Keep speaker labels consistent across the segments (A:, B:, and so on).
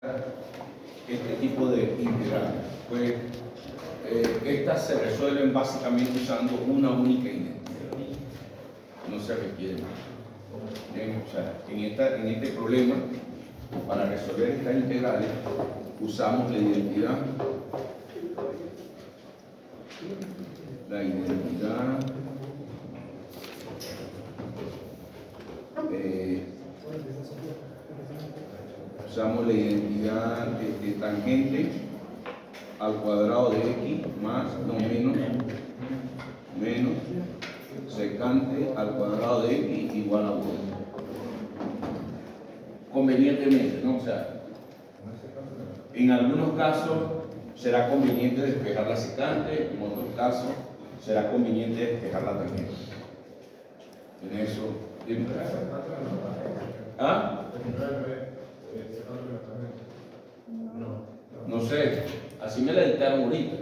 A: este tipo de integrales. Pues estas se resuelven básicamente usando una única identidad. No se requiere más. Bien, o sea, en este problema, para resolver estas integrales, usamos la identidad usamos la identidad de tangente al cuadrado de x más, no menos secante al cuadrado de x igual a 1. Convenientemente, ¿no? O sea, en algunos casos será conveniente despejar la secante, en otros casos será conveniente despejar la tangente. En eso, dime. ¿Ah? No sé, así me la dictaron ahorita.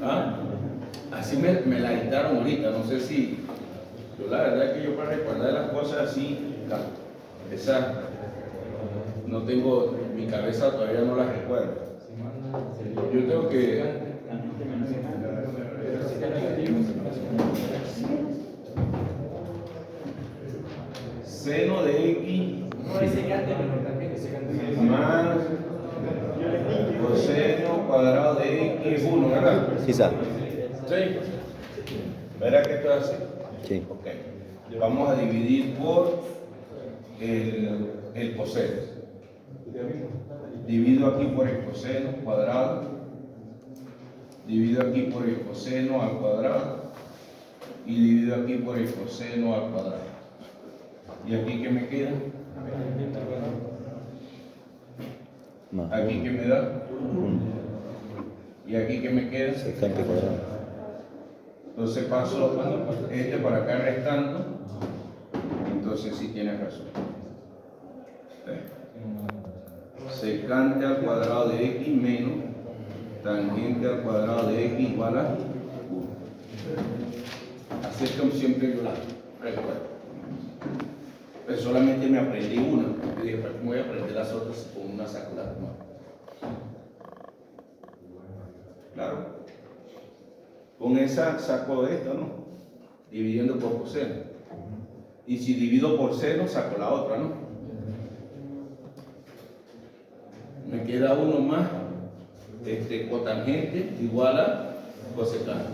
A: ¿Ah? Así me la dictaron ahorita, no sé si. Yo la verdad es que yo para recordar las cosas así, esa no tengo, mi cabeza todavía no las recuerdo. Yo tengo que. Seno de x más coseno cuadrado de x es 1, ¿verdad?
B: Sí, sabe.
A: Sí. ¿Verá que esto es así?
B: Sí.
A: Ok. Vamos a dividir por el coseno. Divido aquí por el coseno cuadrado. Divido aquí por el coseno al cuadrado. Y divido aquí por el coseno al cuadrado. ¿Y aquí qué me queda? ¿Aquí qué me da? ¿Y aquí qué me queda?
B: Secante cuadrado.
A: Entonces paso este para acá restando. Entonces sí tienes razón. Secante al cuadrado de x menos tangente al cuadrado de x igual a 1. Así es como siempre yo la recuerdo. Pero solamente me aprendí una. Yo dije, ¿para qué me voy a aprender las otras con una sacular? No. Claro. Con esa saco esta, ¿no? Dividiendo por coseno. Y si divido por seno, saco la otra, ¿no? Me queda uno más. Cotangente igual a cosecante.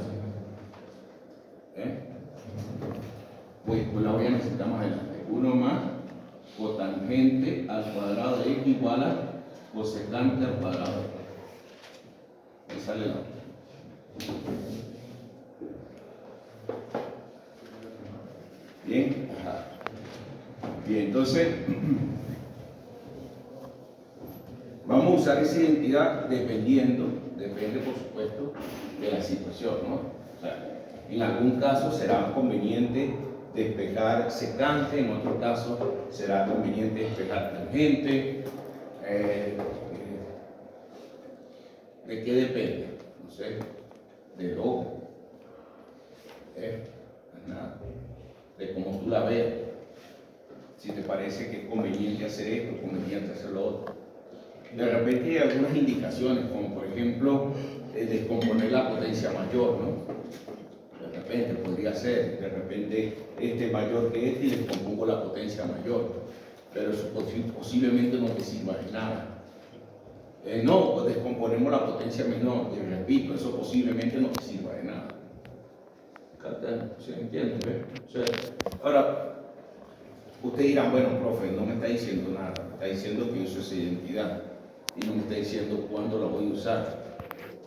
A: Pues la voy a necesitar más adelante. 1 más cotangente al cuadrado de x igual a cosecante al cuadrado. Ahí sale la. Bien, ajá. Bien, entonces vamos a usar esa identidad depende por supuesto de la situación, ¿no? O sea, en algún caso será conveniente despejar secante, en otro caso será conveniente despejar tangente. ¿De qué depende? No sé, del ojo. Nada. De cómo tú la veas. Si te parece que es conveniente hacer esto, conveniente hacer lo otro. De repente hay algunas indicaciones, como por ejemplo, descomponer la potencia mayor, ¿no? De repente podría ser, de repente este es mayor que este y le compongo la potencia mayor, pero eso posiblemente no te sirva de nada. No, pues descomponemos la potencia menor, y repito, eso posiblemente no te sirva de nada. ¿Se entiende? O sea, ahora, usted dirá, bueno, profe, no me está diciendo nada, me está diciendo que uso esa identidad y no me está diciendo cuándo la voy a usar.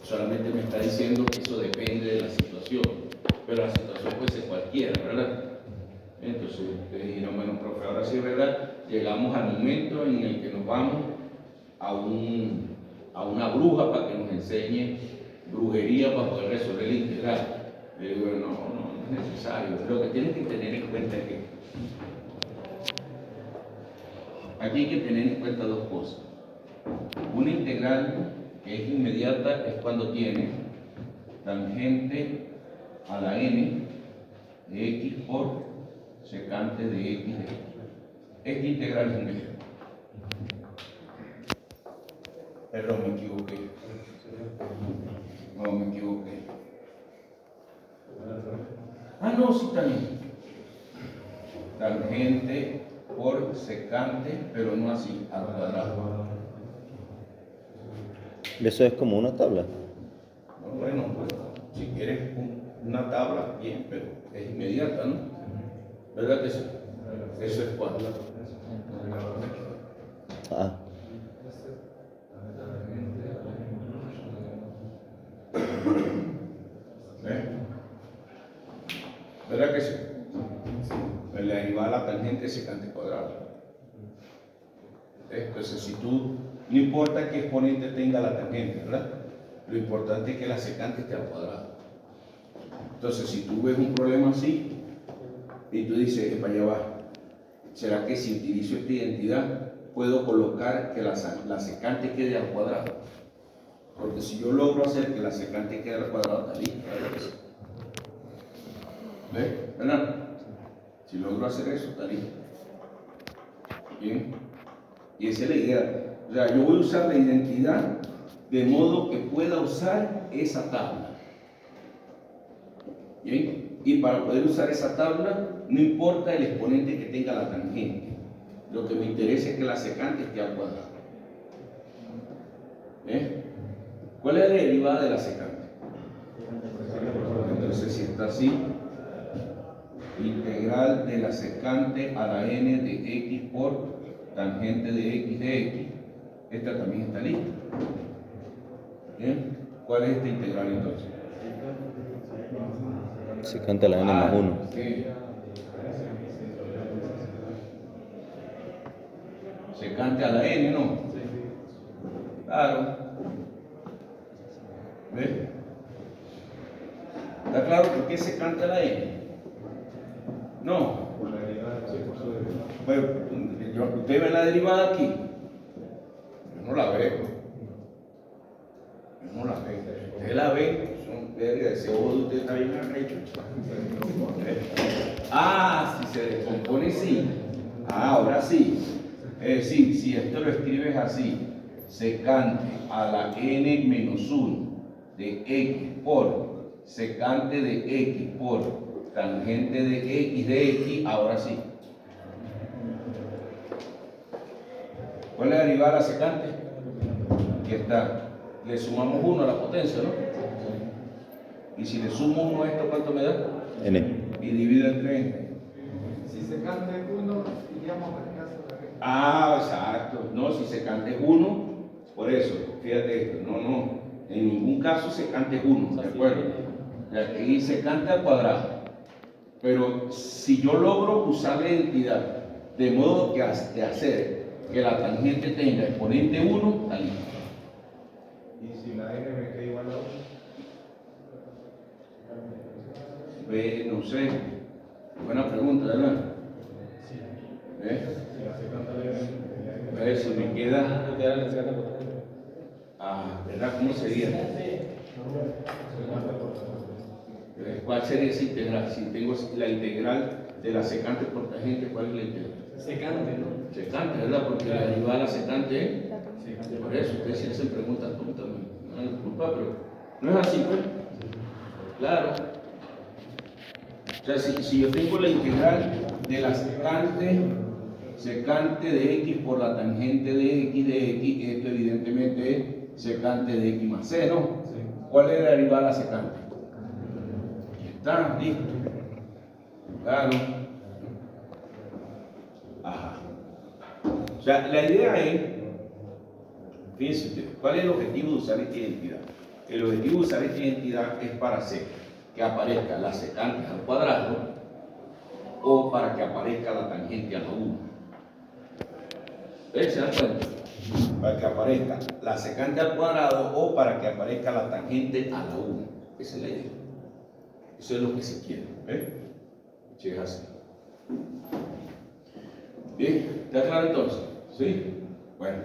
A: Solamente me está diciendo que eso depende de la situación, pero la situación puede ser cualquiera, ¿verdad? Entonces, ustedes dirán, bueno, profe, ahora sí es verdad, llegamos al momento en el que nos vamos a una bruja para que nos enseñe brujería para poder resolver el integral. Le digo, no es necesario. Lo que tienen que tener en cuenta es que aquí hay que tener en cuenta dos cosas. Una integral que es inmediata es cuando tiene tangente a la n de x por secante de x de x. Esta integral es inmediata. Perdón, me equivoqué. No, me equivoqué. Ah, no, sí, también. Tangente por secante, pero no así, al cuadrado.
B: Eso es como una tabla.
A: Bueno, pues, si quieres una tabla, bien, pero es inmediata, ¿no? ¿Verdad que sí? Eso es cuadrado.
B: Ah,
A: ¿Verdad que sí? La derivada de la tangente secante cuadrado. Entonces, si tú, no importa qué exponente tenga la tangente, ¿verdad? Lo importante es que la secante esté al cuadrado. Entonces, si tú ves un problema así y tú dices, para allá va, ¿será que si utilizo esta identidad puedo colocar que la secante quede al cuadrado? Porque si yo logro hacer que la secante quede al cuadrado, está listo, ¿verdad que sí? ¿Ves? ¿Verdad? Si logro hacer eso, está listo. Bien. Y esa es la idea. O sea, yo voy a usar la identidad de modo que pueda usar esa tabla. Bien. Y para poder usar esa tabla, no importa el exponente que tenga la tangente. Lo que me interesa es que la secante esté al cuadrado. ¿Cuál es la derivada de la secante? Entonces, si está así, integral de la secante a la n de x por tangente de x, esta también está lista. ¿Bien? ¿Cuál es esta integral entonces?
B: secante a la n más 1.
A: Sí. Secante a la n, ¿no? Claro. ¿Ves? ¿Está claro por qué secante a la n? No. Bueno, ¿usted ve la derivada aquí? Yo no la veo. Yo no la veo. Usted la ve, son verga, ese ojo de usted está bien arrecho. Ah, si se descompone, sí. Ah, ahora sí. Sí, si esto lo escribes así, secante a la n menos 1 de x por secante de x por tangente de x, ahora sí. ¿Cuál es la derivada de la secante? Aquí está. Le sumamos 1 a la potencia, ¿no? Y si le sumo 1 a esto, ¿cuánto me da?
B: N.
A: Y divido entre n.
C: Si secante es 1, iríamos al caso de la.
A: Ah, exacto. No, si secante es 1, por eso, fíjate esto. No. En ningún caso secante es 1, ¿de acuerdo? Y secante al cuadrado. Pero si yo logro usar la identidad de modo que de hacer que la tangente tenga exponente 1, está listo.
C: Y si la n me queda igual a 1.
A: No sé. Buena pregunta, ¿verdad?
C: Si la secante
A: A ver si me queda. ¿Verdad? ¿Cómo sería? ¿Cuál sería esa integral? Si tengo la integral de la secante por tangente, ¿cuál es la integral?
D: Secante, ¿no?
A: Secante, ¿verdad? Porque la derivada de la secante es. Por eso, ustedes se hacen preguntas tontas, no me disculpa, pero no es así, pues. Claro. O sea, si yo tengo la integral de la secante de x por la tangente de x, esto evidentemente es secante de x más c, ¿no? ¿Cuál es la derivada de la secante? ¿Está listo? Claro. Ajá. O sea, la idea es, fíjense ustedes, ¿cuál es el objetivo de usar esta identidad? El objetivo de usar esta identidad es para hacer que aparezca la secante al cuadrado o para que aparezca la tangente a la 1. ¿Se dan cuenta? Para que aparezca la secante al cuadrado o para que aparezca la tangente a la 1. Esa es la idea. Eso es lo que se quiere. ¿Ves? Si es así. Bien, ¿está claro entonces? ¿Sí? Bueno,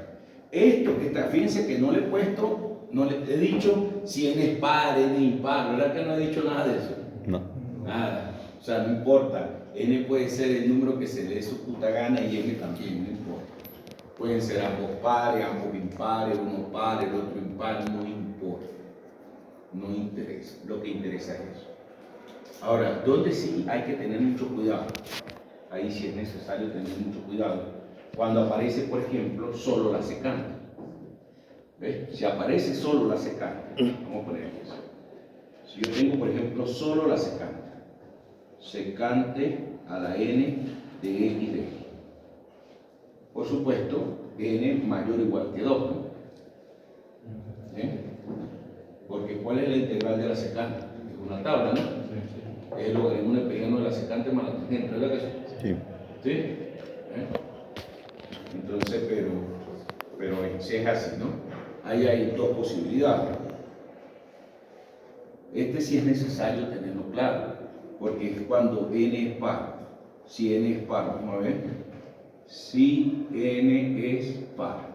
A: esto que está, fíjense que no le he puesto, no le he dicho si n es par, n impar, ¿verdad que no he dicho nada de eso?
B: No.
A: Nada. O sea, no importa. N puede ser el número que se le dé su puta gana y n también, no importa. Pueden ser ambos pares, ambos impares, uno par, el otro impar, no importa. No interesa, lo que interesa es eso. Ahora, donde sí hay que tener mucho cuidado, ahí sí es necesario tener mucho cuidado, cuando aparece, por ejemplo, solo la secante. ¿Ves? Si aparece solo la secante, vamos a poner eso. Si yo tengo, por ejemplo, solo la secante, secante a la n de x de x. Por supuesto, n mayor o igual que 2, ¿no? ¿Bien? Porque ¿cuál es la integral de la secante? Es una tabla, ¿no? Es el logaritmo neperiano de la secante más la tangente, ¿verdad que sí?
B: Sí.
A: ¿Sí? Entonces, pero si es así, ¿no? Ahí hay dos posibilidades. Este sí es necesario tenerlo claro, porque es cuando n es par. Si n es par, vamos a ver. Si n es par.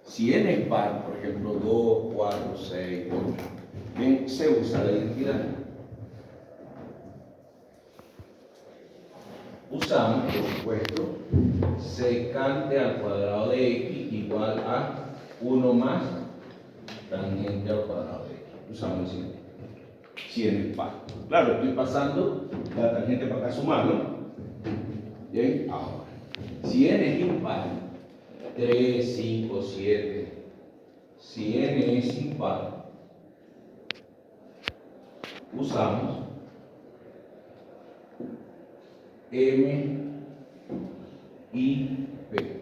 A: Si n es par, por ejemplo, 2, 4, 6, 8, bien, se usa la identidad. Usamos, por supuesto, secante al cuadrado de x igual a 1 más tangente al cuadrado de x. Usamos el siguiente. Si n es par. Claro, estoy pasando la tangente para acá, sumarlo. Bien, ahora. Si n es impar, 3, 5, 7. Si n es impar, usamos M y P.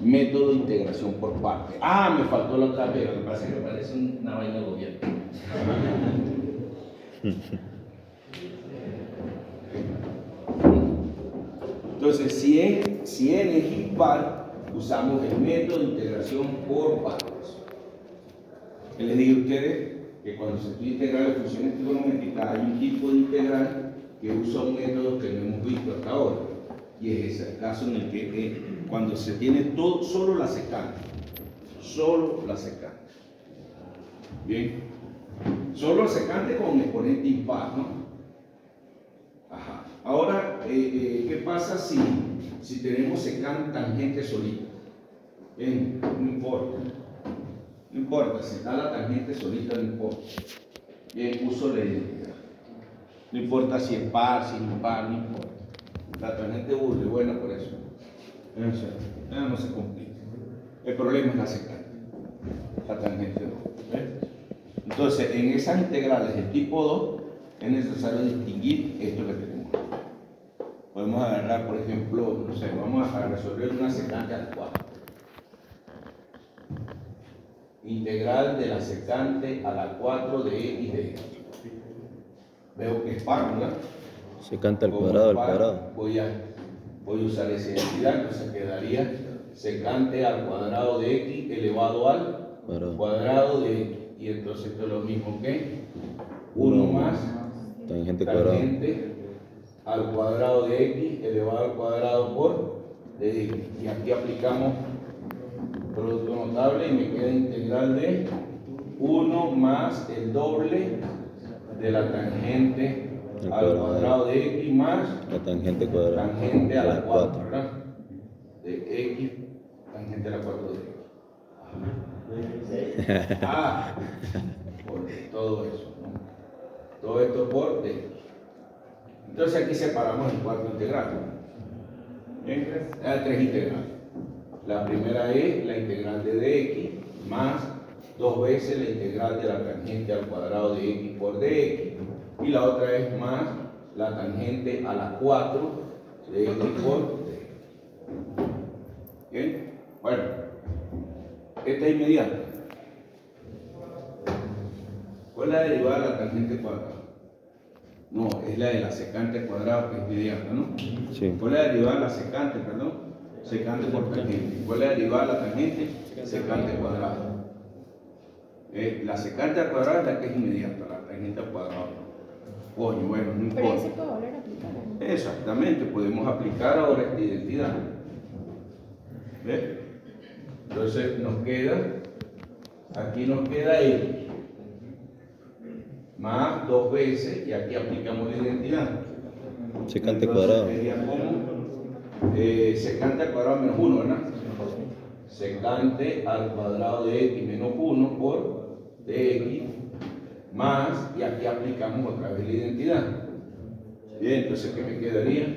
A: Método de integración por parte. Ah, me faltó la otra P, lo que pasa es que me parece una vaina de gobierno. Entonces, si n es impar, usamos el método de integración por partes. Que les digo a ustedes que cuando se estudia integral de funciones trigonométricas hay un tipo de integral que usa un método que no hemos visto hasta ahora. Y es ese el caso en el que cuando se tiene todo, solo la secante. Solo la secante. Bien. Solo la secante con un exponente impar, ¿no? Ajá. Ahora, ¿qué pasa si tenemos secante tangente solita? Bien, no importa. No importa, si está la tangente solita, no importa. Bien, uso la identidad. No importa si es par, si es impar, no importa. La tangente burla es buena por eso. No se complica. El problema es la secante. La tangente 2. Entonces, en esas integrales de tipo 2, es necesario distinguir esto que tenemos. Podemos agarrar, por ejemplo, no sé, vamos a resolver una secante a la 4. Integral de la secante a la 4 de x de x. Veo que es par, ¿verdad?
B: Secante al
A: Como
B: cuadrado, al
A: par,
B: cuadrado.
A: Voy a usar esa identidad, entonces quedaría secante al cuadrado de x elevado al cuadrado de x. Y entonces esto es lo mismo que 1 más
B: tangente cuadrado.
A: tangente al cuadrado de x elevado al cuadrado por de x. Y aquí aplicamos producto notable y me queda integral de 1 más el doble de la tangente al cuadrado de x más
B: la tangente cuadrada.
A: Tangente a la 4, ¿verdad? De x, tangente a la 4 de x. Ah, por todo eso, ¿no? Todo esto por d. Entonces aquí separamos en 4 integrales. ¿Bien? Hay 3 integrales. La primera es la integral de dx más 2 veces la integral de la tangente al cuadrado de x por dx. Y la otra es más la tangente a la 4 de x por d. ¿Bien? Bueno, esta es inmediata. ¿Cuál es la derivada de la tangente cuadrada? No, es la de la secante cuadrada, que es inmediata, ¿no?
B: Sí.
A: ¿Cuál es la derivada de la secante, perdón? Secante por tangente. ¿Cuál es la derivada de la tangente? Secante cuadrada. La secante al cuadrado es la que es inmediata, la tangente al cuadrado. Coño, bueno, no importa.
D: Pero ahí se puede volver a aplicar, ¿no?
A: Exactamente, podemos aplicar ahora esta identidad. ¿Ves? Entonces nos queda, aquí nos queda x más 2 veces, y aquí aplicamos la identidad.
B: Secante
A: Entonces,
B: cuadrado.
A: sería como secante al cuadrado menos 1, ¿verdad? Secante al cuadrado de x menos 1 por dx más, y aquí aplicamos otra vez la identidad. Bien, entonces, ¿qué me quedaría?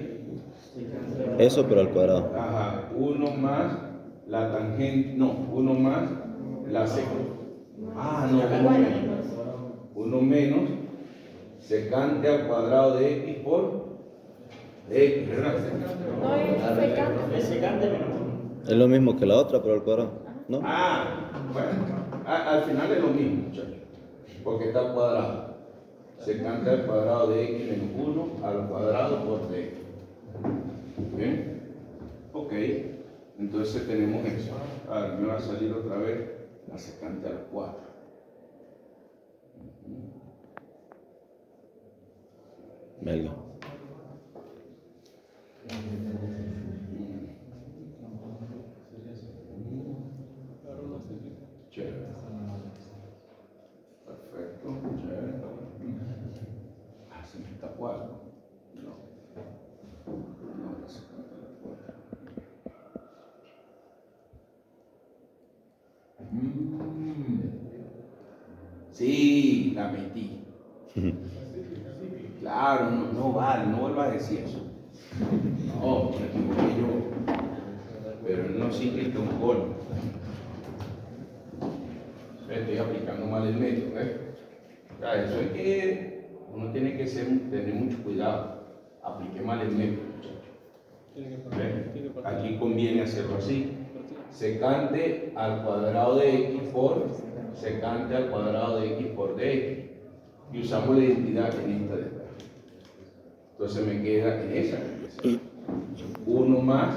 B: Eso, pero al cuadrado.
A: Ajá, 1 más la tangente, no, 1 más la secante. Ah, no, 1 menos. 1 menos secante al cuadrado de x por x, ¿verdad?
D: No es secante.
B: Es lo mismo que la otra, pero al cuadrado. ¿No?
A: Ah, bueno, al final es lo mismo, muchachos, porque está al cuadrado. Secante al cuadrado de x menos 1 al cuadrado por dx. ¿Bien? Ok, entonces tenemos eso. Ahora me va a salir otra vez la secante al 4.
B: Belga.
A: Chévere. Perfecto, chévere. Ah, se me está 4. No. No, la secante al 4. Sí, la metí. Claro, no vale, no vuelvas a decir eso. No, me equivoqué yo. Pero no simplifica un gol. Estoy aplicando mal el método, ¿eh? O sea, eso es que uno tiene que tener mucho cuidado. Apliqué mal el método, muchachos. Aquí conviene hacerlo así. Secante al cuadrado de x por secante al cuadrado de x por dx. Y usamos la identidad en esta de acá. Entonces me queda en esa. 1 más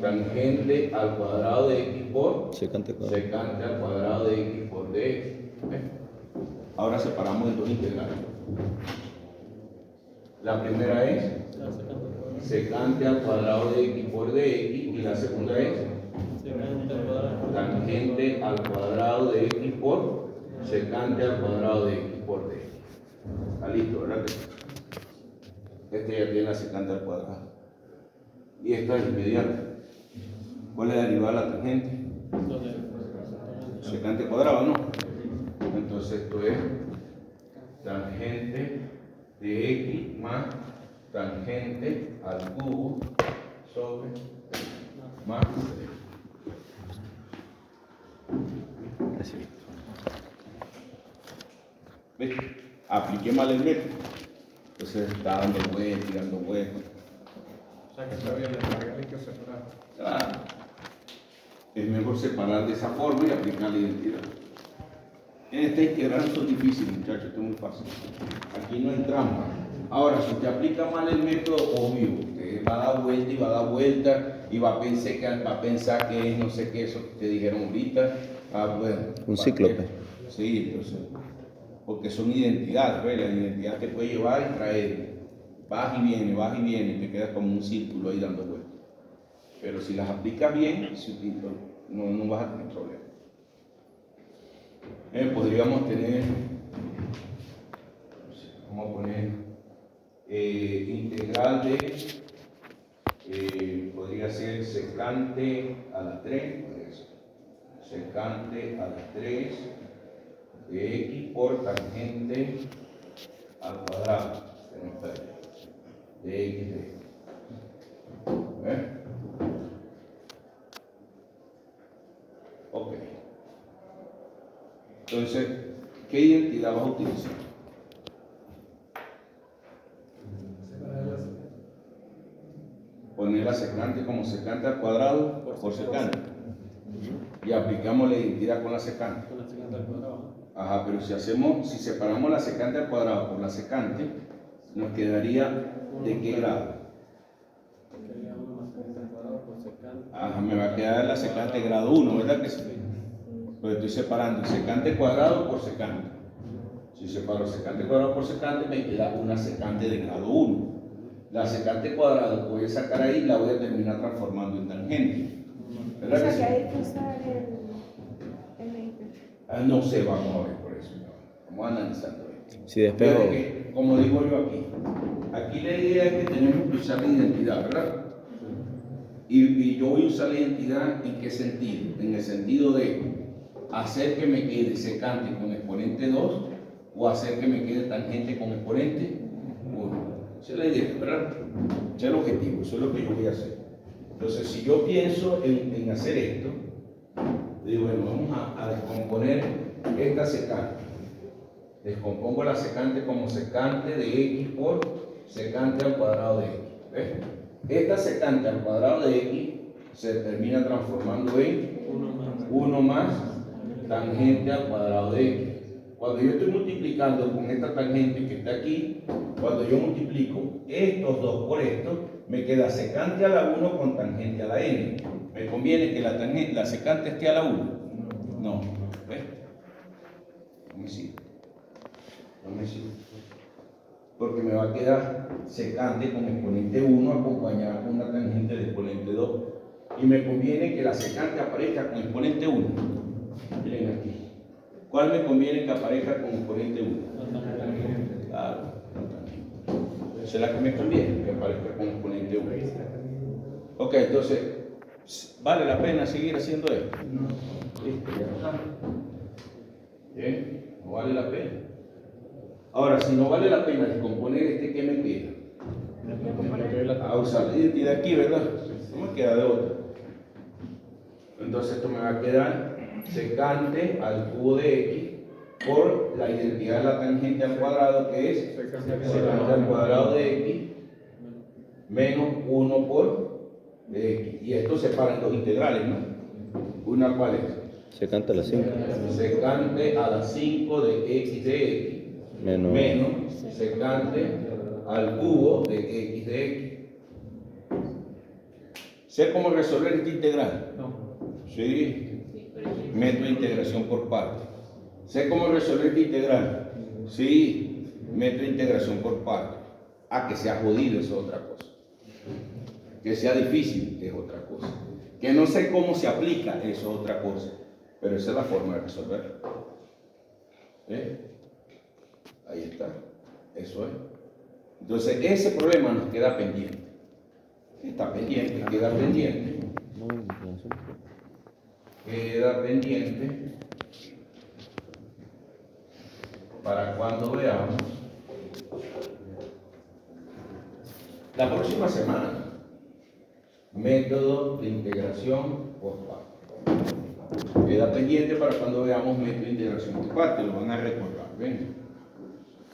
A: tangente al cuadrado de x por
B: Secante al cuadrado.
A: secante al cuadrado de x por dx. ¿Ves? Ahora separamos en dos integrales. La primera es secante al cuadrado de x por dx y la segunda es tangente al cuadrado de x por secante al cuadrado de x por dx. Está listo, ¿verdad? Este ya tiene la secante al cuadrado. Y esta es inmediata. ¿Cuál es la derivada de la tangente? Secante cuadrado, ¿no? Entonces esto es tangente de x más tangente al cubo sobre más 3. ¿Ves? Apliqué mal el método. Entonces está dando vueltas y dando vueltas.
C: O sea que todavía la integral hay que separar.
A: Claro. Es mejor separar de esa forma y aplicar la identidad. En esta integral son difíciles, muchachos, esto es muy fácil. Aquí no hay trampa. Ahora, si usted aplica mal el método, obvio, usted va a dar vuelta y va a dar vuelta y va a pensar que es no sé qué, eso que te dijeron ahorita. Ah, bueno.
B: Un cíclope.
A: Sí, entonces, porque son identidades, ¿ves? La identidad te puede llevar y traer. Vas y viene, y te quedas como un círculo ahí dando vueltas. Pero si las aplicas bien, no vas a tener problemas. Podríamos tener, vamos a poner integral de, podría ser secante a las 3, secante a las 3 de x por tangente al cuadrado de x de. Ok. Entonces, ¿qué identidad vas a utilizar? Poner la secante como secante al cuadrado por secante. Y aplicamos la identidad con la secante. Ajá, pero si separamos la secante al cuadrado por la secante, nos quedaría ¿de qué grado? Ajá, me va a quedar la secante grado 1, ¿verdad que sí? Pues estoy separando secante cuadrado por secante. Si separo secante cuadrado por secante, me queda una secante de grado 1. La secante cuadrado que voy a sacar ahí la voy a terminar transformando en tangente. ¿Verdad que sí?
D: hay que usar el
A: No sé, vamos a ver por eso. Vamos analizando esto.
B: Si despejo.
A: Como digo yo aquí la idea es que tenemos que usar la identidad, ¿verdad? Y yo voy a usar la identidad ¿en qué sentido? En el sentido de hacer que me quede secante con exponente 2 o hacer que me quede tangente con exponente 1. Esa es la idea, ¿verdad? Ese es el objetivo, eso es lo que yo voy a hacer. Entonces, si yo pienso en hacer esto, digo, bueno, vamos a descomponer esta secante. Descompongo la secante como secante de x por secante al cuadrado de x. ¿Ves? Esta secante al cuadrado de x se termina transformando en 1 más tangente al cuadrado de x. Cuando yo estoy multiplicando con esta tangente que está aquí, cuando yo multiplico estos dos por esto, me queda secante a la 1 con tangente a la n. ¿Me conviene que la secante esté a la 1? No. ¿Ves? No me sirve. No me sirve. Porque me va a quedar secante con exponente 1 acompañada con una tangente de exponente 2. Y me conviene que la secante aparezca con exponente 1. Miren aquí. ¿Cuál me conviene que aparezca con exponente 1? Claro, esa es la que me conviene, que aparezca con exponente 1. Ok, entonces, ¿vale la pena seguir haciendo esto? ¿Listo? Ya está. ¿Bien? No vale la pena. Ahora, si no vale la pena descomponer este, ¿qué me queda? A usar la identidad aquí, ¿verdad? No me queda de otra. Entonces esto me va a quedar secante al cubo de x por la identidad de la tangente al cuadrado, que es secante al cuadrado de x menos 1 por x. Y esto separa en dos integrales, ¿no? ¿Una cuál es?
B: Secante a la 5.
A: Secante a la 5 de x menos secante al cubo de x de x. ¿Sé cómo resolver esta integral?
C: No.
A: Sí. Método de integración por partes. ¿Sé cómo resolver esta integral? Sí. Método de integración por partes. Que sea jodido es otra cosa. Que sea difícil es otra cosa. Que no sé cómo se aplica es otra cosa. Pero esa es la forma de resolverlo. Ahí está. Eso es. Entonces, ese problema nos queda pendiente. Está pendiente, queda pendiente. Queda pendiente para cuando veamos la próxima semana. Método de integración por partes. Queda pendiente para cuando veamos método de integración por partes. Lo van a recordar. ¿Ven?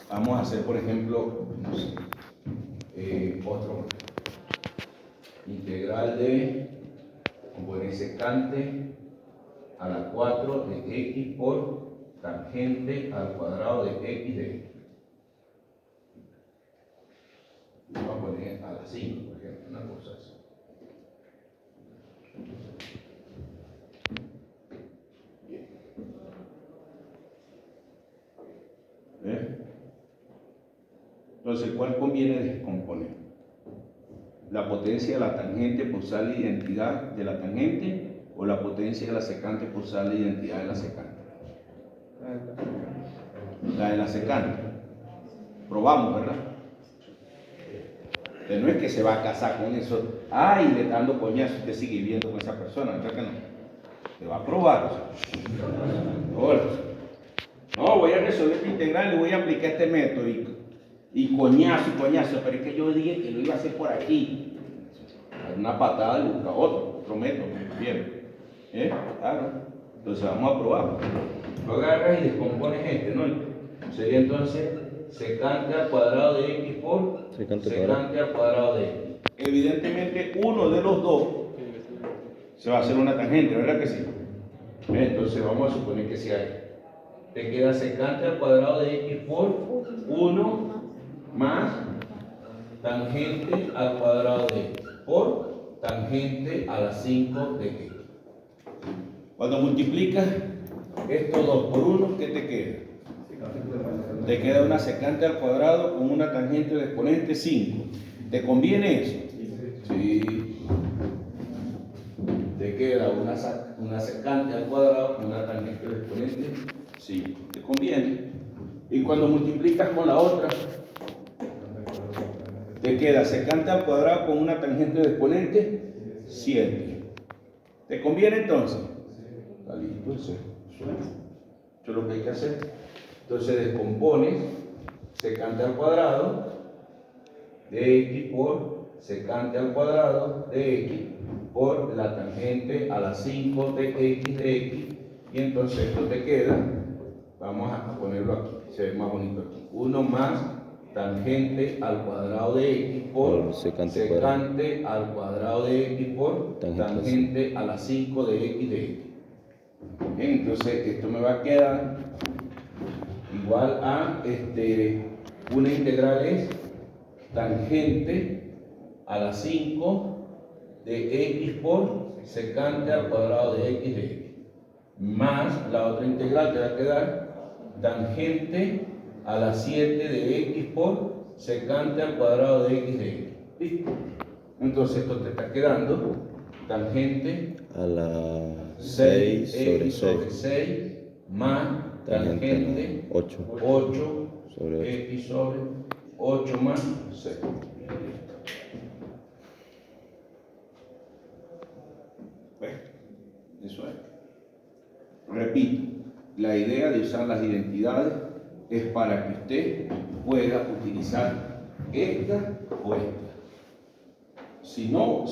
A: Vamos a hacer, por ejemplo, no sé, otro integral de componer secante a la 4 de x por tangente al cuadrado de x de x. Vamos a poner a la 5, por ejemplo, una cosa así. Bien. Entonces, ¿cuál conviene descomponer? ¿La potencia de la tangente por usar la identidad de la tangente o la potencia de la secante por usar la identidad de la secante? La de la secante. Probamos, ¿verdad? Usted no es que se va a casar con eso. Ay, le está dando coñazo, usted sigue viviendo con esa persona, ¿verdad que no? Se va a probar. O sea. No, voy a resolver este integral y voy a aplicar este método. Y coñazo, pero es que yo dije que lo iba a hacer por aquí. Una patada y busca otro método. Bien. Claro. Entonces vamos a probar. Lo agarras y descompones este, ¿no? Sería entonces secante al cuadrado de x por secante al cuadrado de x. Evidentemente uno de los dos se va a hacer una tangente, ¿verdad que sí? Entonces vamos a suponer que sea esto. Te queda secante al cuadrado de x por 1 más tangente al cuadrado de x por tangente a la 5 de x. Cuando multiplicas estos dos por 1, ¿qué te queda? Te queda una secante al cuadrado con una tangente de exponente 5. ¿Te conviene eso? Sí. Te queda una secante al cuadrado con una tangente de exponente 5. ¿Te conviene? Y cuando multiplicas con la otra, te queda secante al cuadrado con una tangente de exponente 7. ¿Te conviene entonces? Está listo, eso es lo que hay que hacer. Entonces descompones secante al cuadrado de x por secante al cuadrado de x por la tangente a la 5 de x de x, y entonces esto te queda, vamos a ponerlo aquí, se ve más bonito aquí, 1 más tangente al cuadrado de x por secante al cuadrado de x por tangente a la 5 de x de x. Bien, entonces esto me va a quedar igual a una integral es tangente a la 5 de x por secante al cuadrado de x de x, más la otra integral te va a quedar tangente a la 7 de x por secante al cuadrado de x de x. ¿Listo? Entonces esto te está quedando tangente
B: A la
A: 6
B: sobre
A: x sobre
B: 6.
A: 6 más tangente
B: 8
A: 8
B: sobre 8.
A: x sobre 8 más 6. Bueno, eso es. Repito, la idea de usar las identidades es para que usted pueda utilizar esta o esta. Si no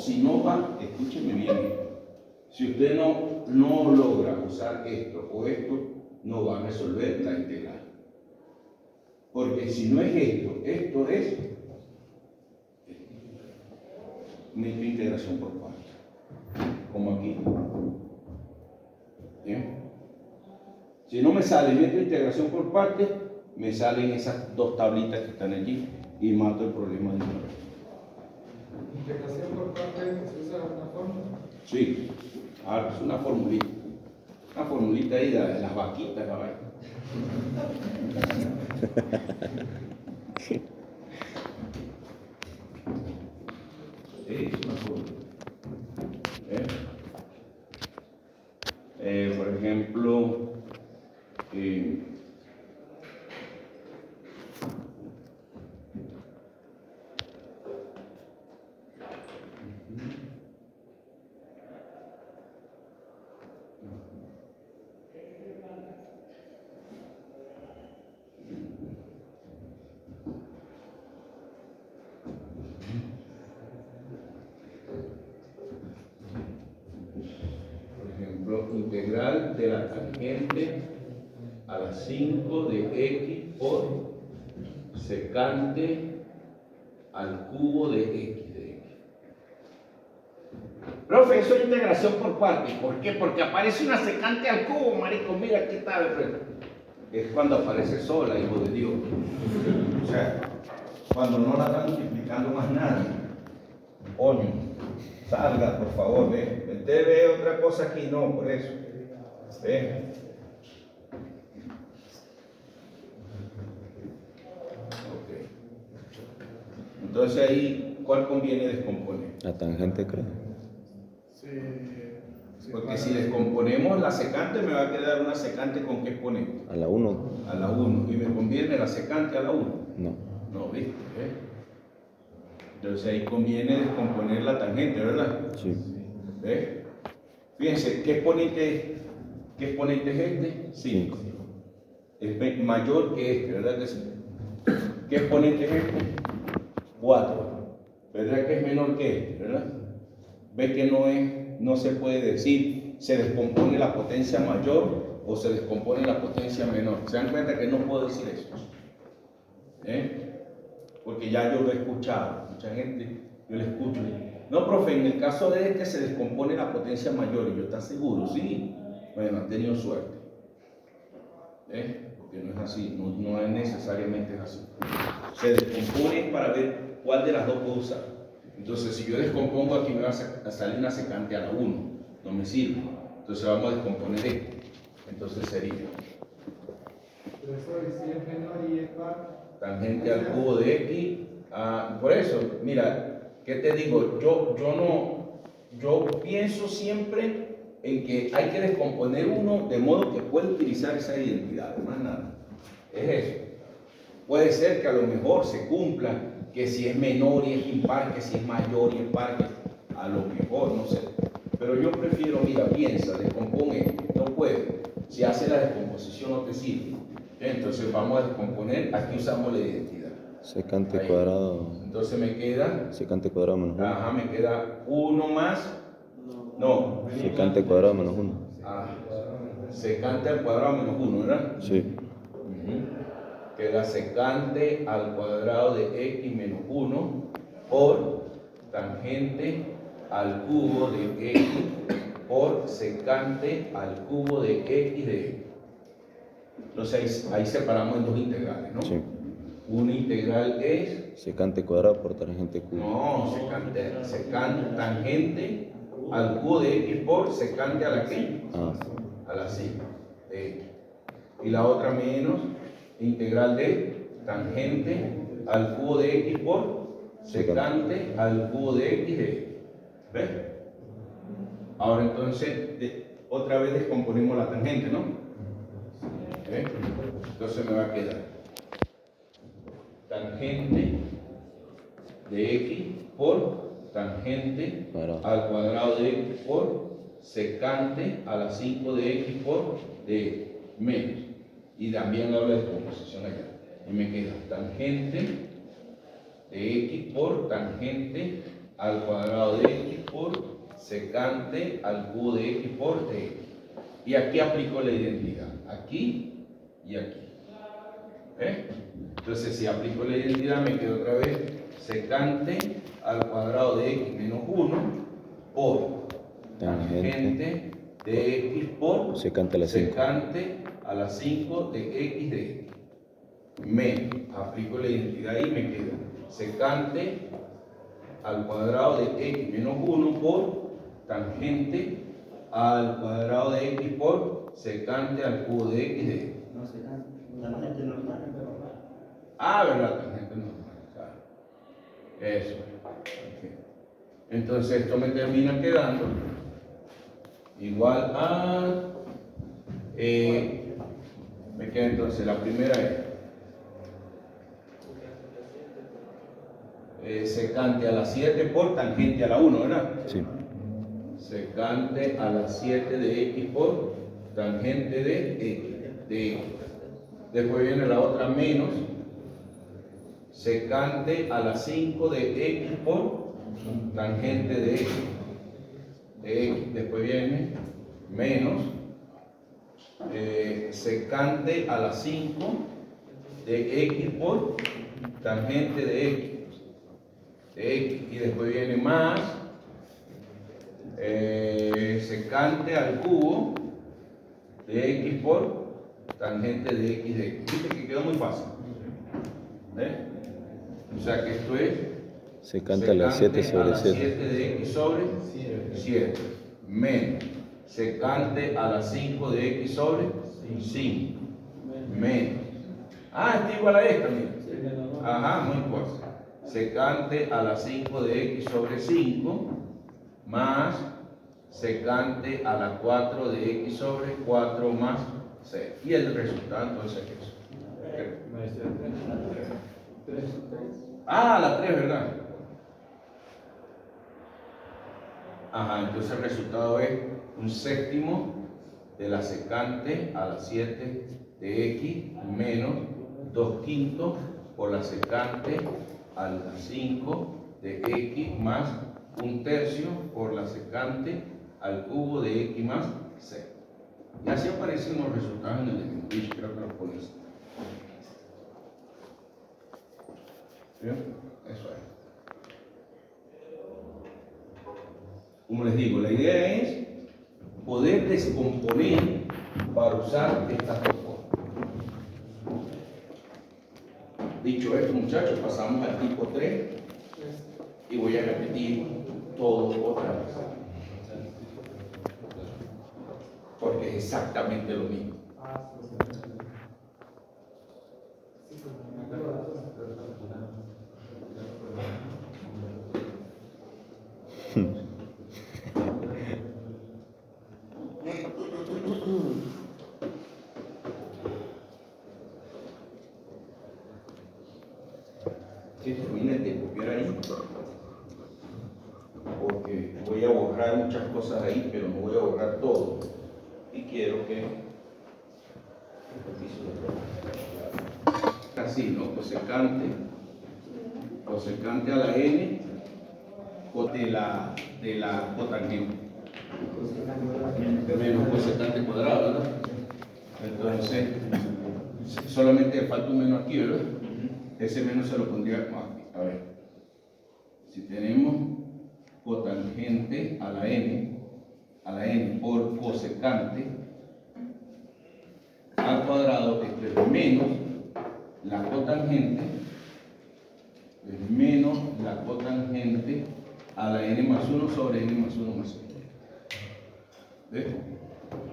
A: va, escúcheme bien esto. Si usted no logra usar esto o esto, no va a resolver la integral. Porque si no es esto es meto integración por partes, como aquí. ¿Bien? Si no me sale meto integración por partes, me salen esas dos tablitas que están allí y mato el problema de nuevo.
C: Integración por parte, ¿se usa una fórmula?
A: Sí, es una formulita. Una formulita ahí de las vaquitas, la vaina. Es una fórmula. Por ejemplo, integral de la tangente a la 5 de x por secante al cubo de x de x. Profe, eso es integración por partes. ¿Por qué? Porque aparece una secante al cubo, marico. Mira, aquí está. Es cuando aparece sola, hijo de Dios. O sea, cuando no la están multiplicando más nada. Coño, salga, por favor, ve. Usted ve otra cosa aquí, no, por eso. Ve. Ok. Entonces ahí, ¿cuál conviene descomponer?
B: La tangente, creo.
A: Porque si descomponemos la secante, me va a quedar una secante con qué exponente.
B: A la 1.
A: A la 1. ¿Y me conviene la secante a la 1?
B: No.
A: No, ¿viste? Entonces ahí conviene descomponer la tangente, ¿verdad?
B: Sí.
A: ¿Ves? Fíjense, ¿qué exponente es este? 5. Es mayor que este, ¿verdad que sí? ¿Qué exponente es este? 4. ¿Verdad que es menor que este, verdad? ¿Ves que no se puede decir se descompone la potencia mayor o se descompone la potencia menor? ¿Se dan cuenta que no puedo decir eso? Porque ya yo lo he escuchado, mucha gente, yo lo escucho. No, profe, en el caso de este se descompone la potencia mayor, y yo, ¿estás seguro? Sí. Bueno, han tenido suerte. Porque no es así, no es necesariamente así. Se descompone para ver cuál de las dos puedo usar. Entonces, si yo descompongo aquí, me va a salir una secante a la 1, no me sirve. Entonces vamos a descomponer esto. Entonces sería
C: Profesor, ¿y si es menor y es par?
A: tangente al cubo de x. Por eso, mira, ¿qué te digo? Yo pienso siempre en que hay que descomponer uno de modo que pueda utilizar esa identidad, más nada. Es eso. Puede ser que a lo mejor se cumpla que si es menor y es impar, que si es mayor y es par, a lo mejor, no sé. Pero yo prefiero, mira, piensa, descompone, no puede. Si hace la descomposición no te sirve. Entonces vamos a descomponer, aquí usamos la identidad.
B: Secante
A: Ahí.
B: cuadrado.
A: Entonces me queda,
B: Secante cuadrado menos 1.
A: ajá, me queda 1 más, no,
B: Secante cuadrado menos 1.
A: secante al cuadrado menos 1, ¿verdad?
B: Sí.
A: Queda secante al cuadrado de x menos 1 por tangente al cubo de x por secante al cubo de x de x. Entonces ahí separamos en dos integrales, ¿no?
B: Sí.
A: Una integral es,
B: Secante cuadrado por tangente cubo.
A: no, secante tangente al cubo de x por secante a la qué?
B: Ah,
A: A la sigma de x. Y la otra menos integral de tangente al cubo de x por secante al cubo de x de x. ¿Ves? Ahora entonces, otra vez descomponemos la tangente, ¿no? ¿Ves? Entonces me va a quedar tangente de x por tangente al cuadrado de x por secante a la 5 de x por de menos. Y también habla de descomposición allá. Y me queda tangente de x por tangente al cuadrado de x por secante al cubo de x por de x. Y aquí aplico la identidad. Aquí y aquí. ¿Eh? Entonces, si aplico la identidad, me queda otra vez secante al cuadrado de x menos 1 por tangente de x por
B: secante a la 5.
A: Secante a la 5 de x de x. Menos, aplico la identidad y me queda secante al cuadrado de x menos 1 por tangente al cuadrado de x por secante al cubo de x de x.
E: No secante, tangente normal.
A: Ah, ¿verdad? Tangente normal, claro. Eso. Okay. Entonces esto me termina quedando igual a me queda entonces la primera es secante a la 7 por tangente a la 1, ¿verdad?
B: Sí.
A: Secante a la 7 de x por tangente de x, de x. Después viene la otra menos secante a la 5 de x por tangente de x, de x. Después viene menos secante a la 5 de x por tangente de x, y después viene más secante al cubo de x por tangente de x de x. Viste que quedó muy fácil. O sea que esto es
B: Secante a la 7 sobre 7.
A: 7 de x sobre 7 menos secante a la 5 de x sobre 5 menos. Ah, está igual a esta, mira. Ajá, muy fácil. Secante a la 5 de x sobre 5 más secante a la 4 de x sobre 4 más 6. Y el resultado entonces es eso. Ah, la 3, ¿verdad? Ajá, entonces el resultado es un séptimo de la secante a la 7 de x menos 2 quintos por la secante a la 5 de x más 1/3 por la secante al cubo de x más 6. Y así aparecen los resultados en el English, creo que los pones. ¿Bien? Eso es. Como les digo, la idea es poder descomponer para usar estas dos formas. Dicho esto, muchachos, pasamos al tipo 3 y voy a repetir todo otra vez. Porque es exactamente lo mismo. Si termines de copiar ahí, porque borrar muchas cosas ahí, pero no voy a borrar todo. Y quiero que así, ¿no? Cosecante a la n de la cotangente menos cosecante cuadrado, ¿verdad? Entonces, solamente falta un menos aquí, ¿verdad? Ese menos se lo pondría aquí. A ver, si tenemos cotangente a la n por cosecante al cuadrado, esto es menos la cotangente, es menos la cotangente a la n más 1 sobre n más 1 más 1. ¿Ves?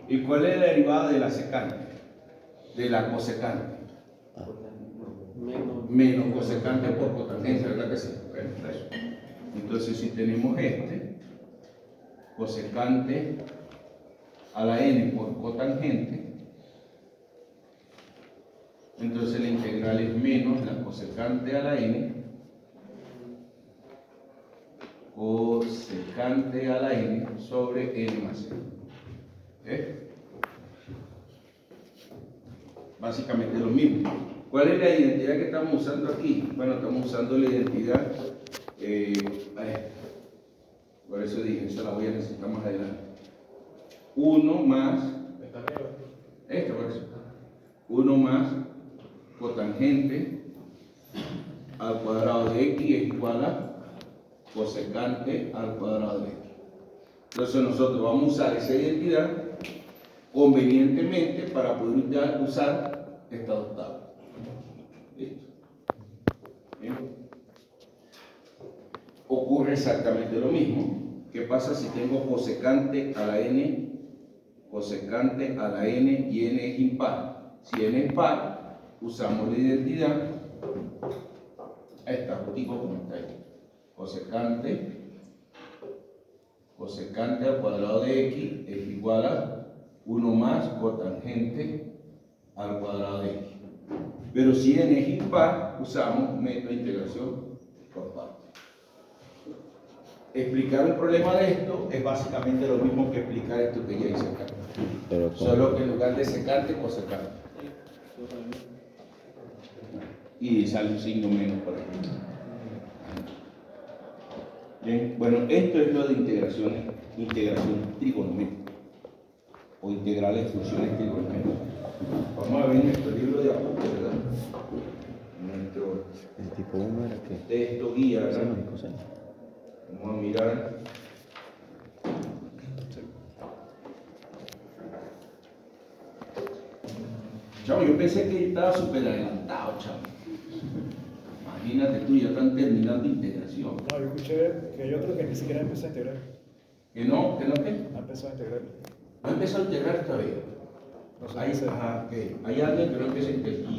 A: ¿Y cuál es la derivada de la secante? De la cosecante. Menos cosecante por cotangente, ¿verdad que sí? Bueno, eso. Entonces, si tenemos cosecante a la n por cotangente, entonces la integral es menos la cosecante a la n, cosecante a la n sobre n más n. Básicamente lo mismo. ¿Cuál es la identidad que estamos usando aquí? Bueno, estamos usando la identidad, por eso dije, esa la voy a necesitar más adelante. 1 más, esta por eso, 1 más cotangente al cuadrado de x es igual a cosecante al cuadrado de x. Entonces nosotros vamos a usar esa identidad convenientemente para poder usar esta dos tablas. ¿Listo? ¿Bien? Ocurre exactamente lo mismo. ¿Qué pasa si tengo cosecante a la n y n es impar? Si n es par, usamos la identidad, esta justico como está ahí, cosecante al cuadrado de x es igual a 1 más cotangente al cuadrado de x. Pero si n es impar, usamos método de integración por partes. Explicar un problema de esto es básicamente lo mismo que explicar esto que ya hice acá. Solo que en lugar de secante, cosecante. Y sale un signo menos por aquí. Bien, bueno, esto es lo de integración trigonométrica o integrales de funciones trigonométricas. Vamos a ver nuestro libro de apuntes, ¿verdad? Nuestro
B: El tipo 1 era que
A: texto guía, ¿verdad?
B: seno y coseno.
A: Vamos a mirar. Chavo, yo pensé que estaba súper adelantado, chavo. Imagínate tú, ya están terminando integración.
F: No, yo escuché que hay otro que ni siquiera empezó a integrar.
A: ¿Que no? ¿Que no qué?
F: Ha empezado a integrar.
A: No empezó a integrar todavía.
F: No sé
A: Hay,
F: qué sea.
A: ajá, ¿qué? Hay alguien que no empieza a integrar.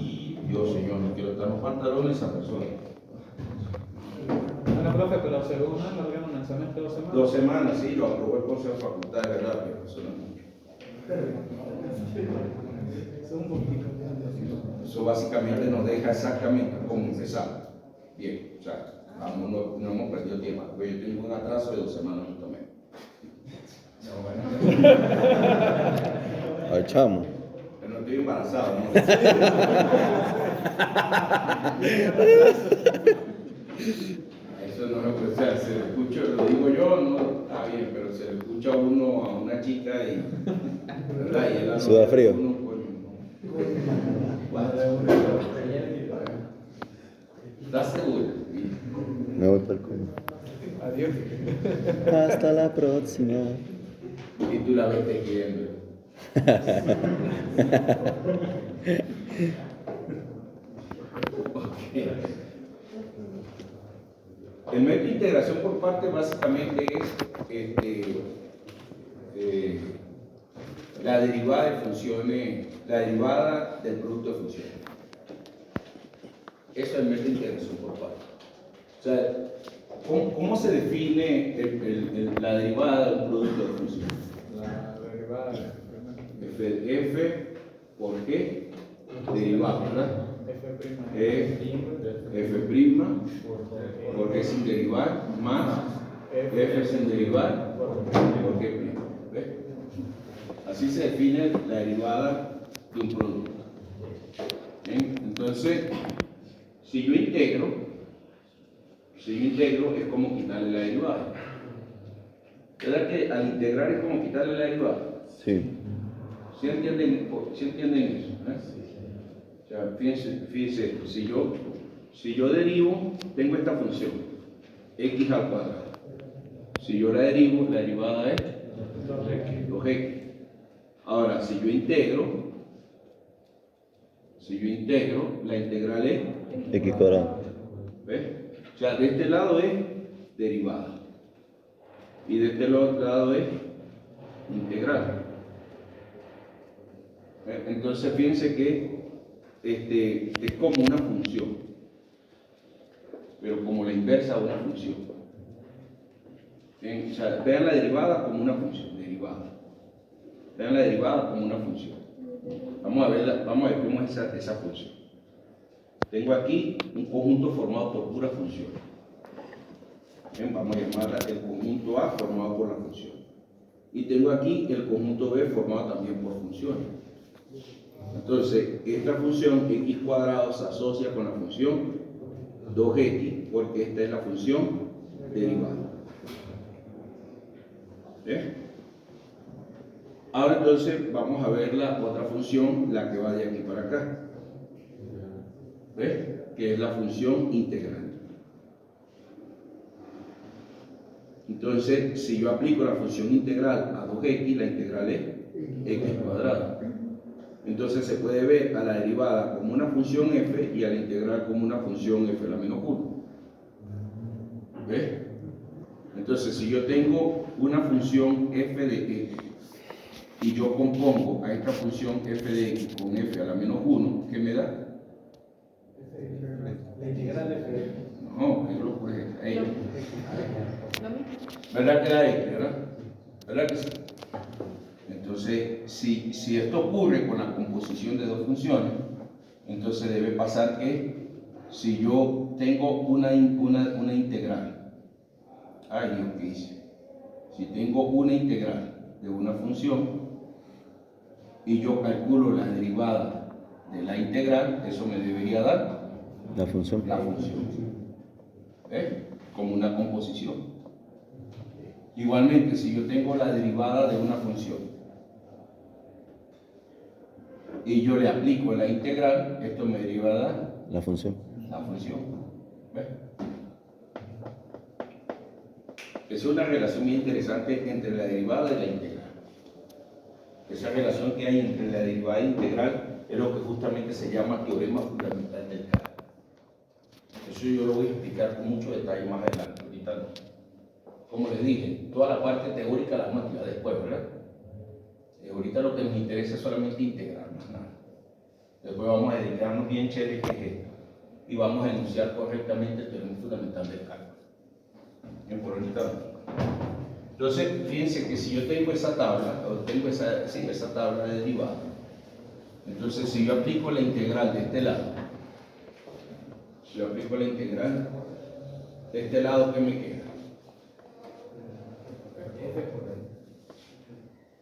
A: Dios, Señor, no quiero estar los pantalones a esa persona.
C: Bueno, profe, pero según nos dieron un lanzamiento de 2 semanas.
A: 2 semanas, sí, lo aprobó el Consejo de Facultad, ¿verdad? Pero eso no es mucho.
C: Eso es un poquito.
A: Eso básicamente nos deja exactamente cómo empezamos. Bien, o sea, vamos, no hemos perdido tiempo, porque yo tengo un atraso de 2 semanas justamente.
B: Ay, chamo.
A: Pero no estoy embarazado, ¿no? Eso no lo puede ser, se lo escucho, lo digo yo, no está bien, pero se le escucha a uno a una chica y, ¿verdad? Y él
B: Suda frío.
A: Uno, coño, ¿estás seguro?
B: Me voy para el coño.
F: Adiós.
B: Hasta la próxima.
A: Y tú la ves tejiendo. Okay. El método de integración por parte básicamente es la derivada de funciones, la derivada del producto de funciones. Eso es el método de integración por parte. O sea, ¿cómo se define la derivada de un producto de funciones?
C: La derivada.
A: F por qué derivado, ¿verdad? F' porque sin derivar más F sin derivar por G'. ¿Ves? Así se define la derivada de un producto. ¿Bien? Entonces, si yo integro es como quitarle la derivada. ¿Verdad que al integrar es como quitarle la derivada?
B: Sí.
A: ¿Sí entienden eso? O sea, fíjense esto. Si yo derivo, tengo esta función, x al cuadrado. Si yo la derivo, la derivada es 2x. Ahora, si yo integro, la integral es
B: X cuadrado.
A: ¿ves? O sea, de este lado es derivada y de este otro lado es integral. Entonces fíjense que es como una función, pero como la inversa de una función. Bien, o sea, vean la derivada como una función, derivada. Vean la derivada como una función. Vamos a ver cómo es esa función. Tengo aquí un conjunto formado por puras funciones. Bien, vamos a llamarla el conjunto A formado por la función. Y tengo aquí el conjunto B formado también por funciones. Entonces, esta función x cuadrado se asocia con la función 2x porque esta es la función derivada. ¿Bien? Ahora entonces vamos a ver la otra función, la que va de aquí para acá. ¿Ves? Que es la función integral. Entonces, si yo aplico la función integral a 2x, la integral es x cuadrado. Entonces se puede ver a la derivada como una función f y a la integral como una función f a la menos 1. ¿Ves? Entonces, si yo tengo una función f de x y yo compongo a esta función f de x con f a la menos 1, ¿qué me da?
C: La integral de f.
A: No, que yo lo puse ahí.
D: Lo mismo.
A: ¿Verdad que da x, verdad? ¿Verdad que sí? Entonces, si esto ocurre con la composición de dos funciones, entonces debe pasar que si yo tengo una integral, ay Dios, ¿qué hice? Si tengo una integral de una función y yo calculo la derivada de la integral, eso me debería dar
B: La función.
A: la función. ¿Ves? Como una composición. Igualmente, si yo tengo la derivada de una función y yo le aplico la integral, esto me deriva a dar
B: La función.
A: la función. ¿Ves? Es una relación muy interesante entre la derivada y la integral. Esa relación que hay entre la derivada e integral es lo que justamente se llama teorema fundamental del cálculo. Eso yo lo voy a explicar con mucho detalle más adelante, ahorita no. Como les dije, toda la parte teórica la vamos a estudiar después, ¿verdad? Ahorita lo que nos interesa es solamente integrar, más nada. Después vamos a dedicarnos bien chévere a esto y vamos a enunciar correctamente el teorema fundamental del cálculo. Bien, por ahorita no. Entonces, fíjense que si yo tengo esa tabla, o tengo esa tabla de derivada, entonces si yo aplico la integral de este lado, si yo aplico la integral de este lado, ¿qué me queda?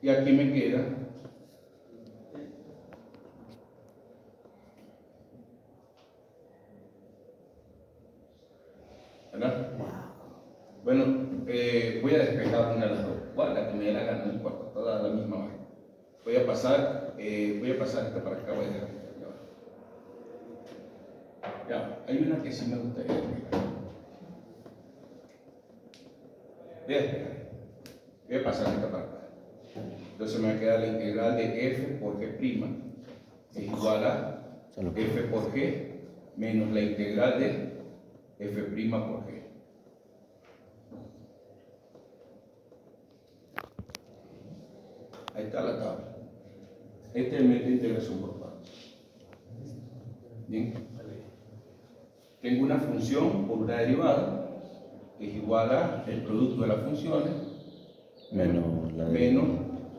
A: Y aquí me queda ¿verdad? Bueno, voy a despejar una de las dos, ¿cuál? La que me dé la gana, no importa, toda la misma vaina. Voy a pasar esta para acá, voy a dejar esta, ya, hay una que sí me gustaría despejar. Voy a pasar esta para acá. Entonces me queda la integral de f por g' es igual a f por g menos la integral de f' por g. Ahí está la tabla. Este es el método de integración por partes. Bien. Tengo una función por una derivada que es igual a el producto de las funciones
B: Menos
A: menos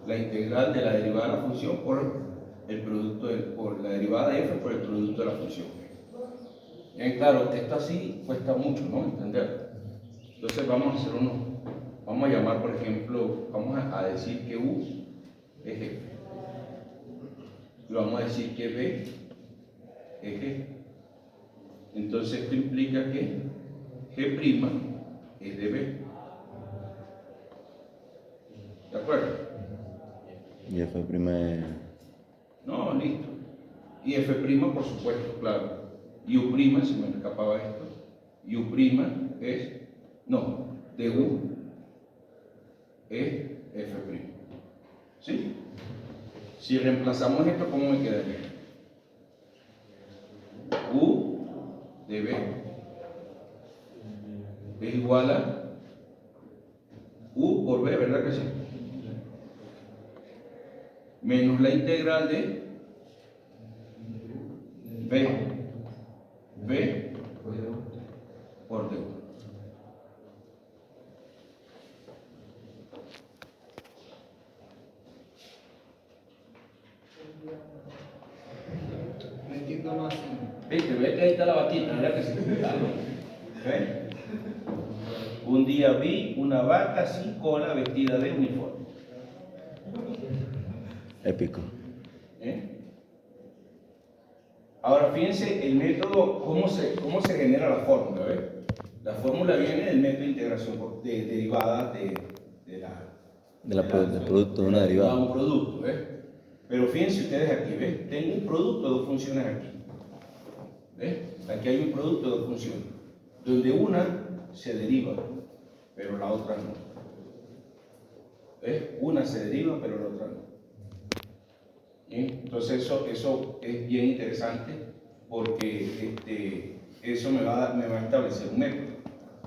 A: la integral de la derivada de la función por el producto por la derivada de f por el producto de la función. Bien, claro, esto así cuesta mucho, ¿no? Entender. Entonces vamos Vamos a llamar, por ejemplo, vamos a decir que U es F. Y vamos a decir que B es G. Entonces esto implica que G' es de B. ¿De acuerdo?
B: Y F' es...
A: No, listo. Y F', por supuesto, claro. Y U', se me escapaba esto. Y U' es, no, de U es F'. ¿Sí? Si reemplazamos esto, ¿cómo me quedaría? U de B es igual a U por B, ¿verdad que sí? Menos la integral de B por D.
C: No entiendo más.
A: ¿Viste? ¿Ves que ahí está la vaquita? ¿Verdad que sí? ¿Ves? Un día vi una vaca sin cola vestida de uniforme.
B: Épico.
A: ¿Eh? Ahora fíjense el método, cómo se genera la fórmula. ¿Ves? La fórmula viene del método de integración de derivadas
B: Del producto de una derivada.
A: Un producto. ¿Ves? Pero fíjense ustedes aquí, ¿ves? Tengo un producto de dos funciones aquí. ¿Ves? Aquí hay un producto de dos funciones, donde una se deriva, pero la otra no. ¿Ves? Una se deriva, pero la otra no. ¿Bien? Entonces eso es bien interesante porque eso me va a establecer un método.